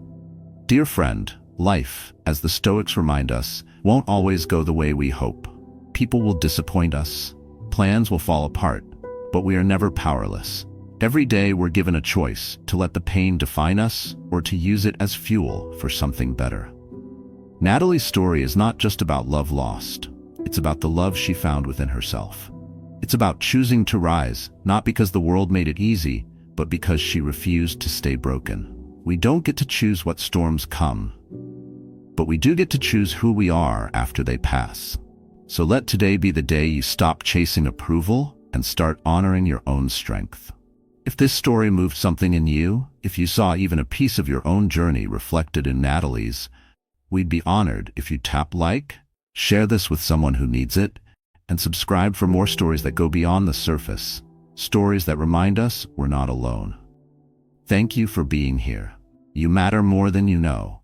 Dear friend, life, as the Stoics remind us, won't always go the way we hope. People will disappoint us, plans will fall apart, but we are never powerless. Every day we're given a choice to let the pain define us or to use it as fuel for something better. Natalie's story is not just about love lost. It's about the love she found within herself. It's about choosing to rise, not because the world made it easy, but because she refused to stay broken. We don't get to choose what storms come, but we do get to choose who we are after they pass. So let today be the day you stop chasing approval and start honoring your own strength. If this story moved something in you, if you saw even a piece of your own journey reflected in Natalie's, we'd be honored if you tap like, share this with someone who needs it, and subscribe for more stories that go beyond the surface, stories that remind us we're not alone. Thank you for being here. You matter more than you know.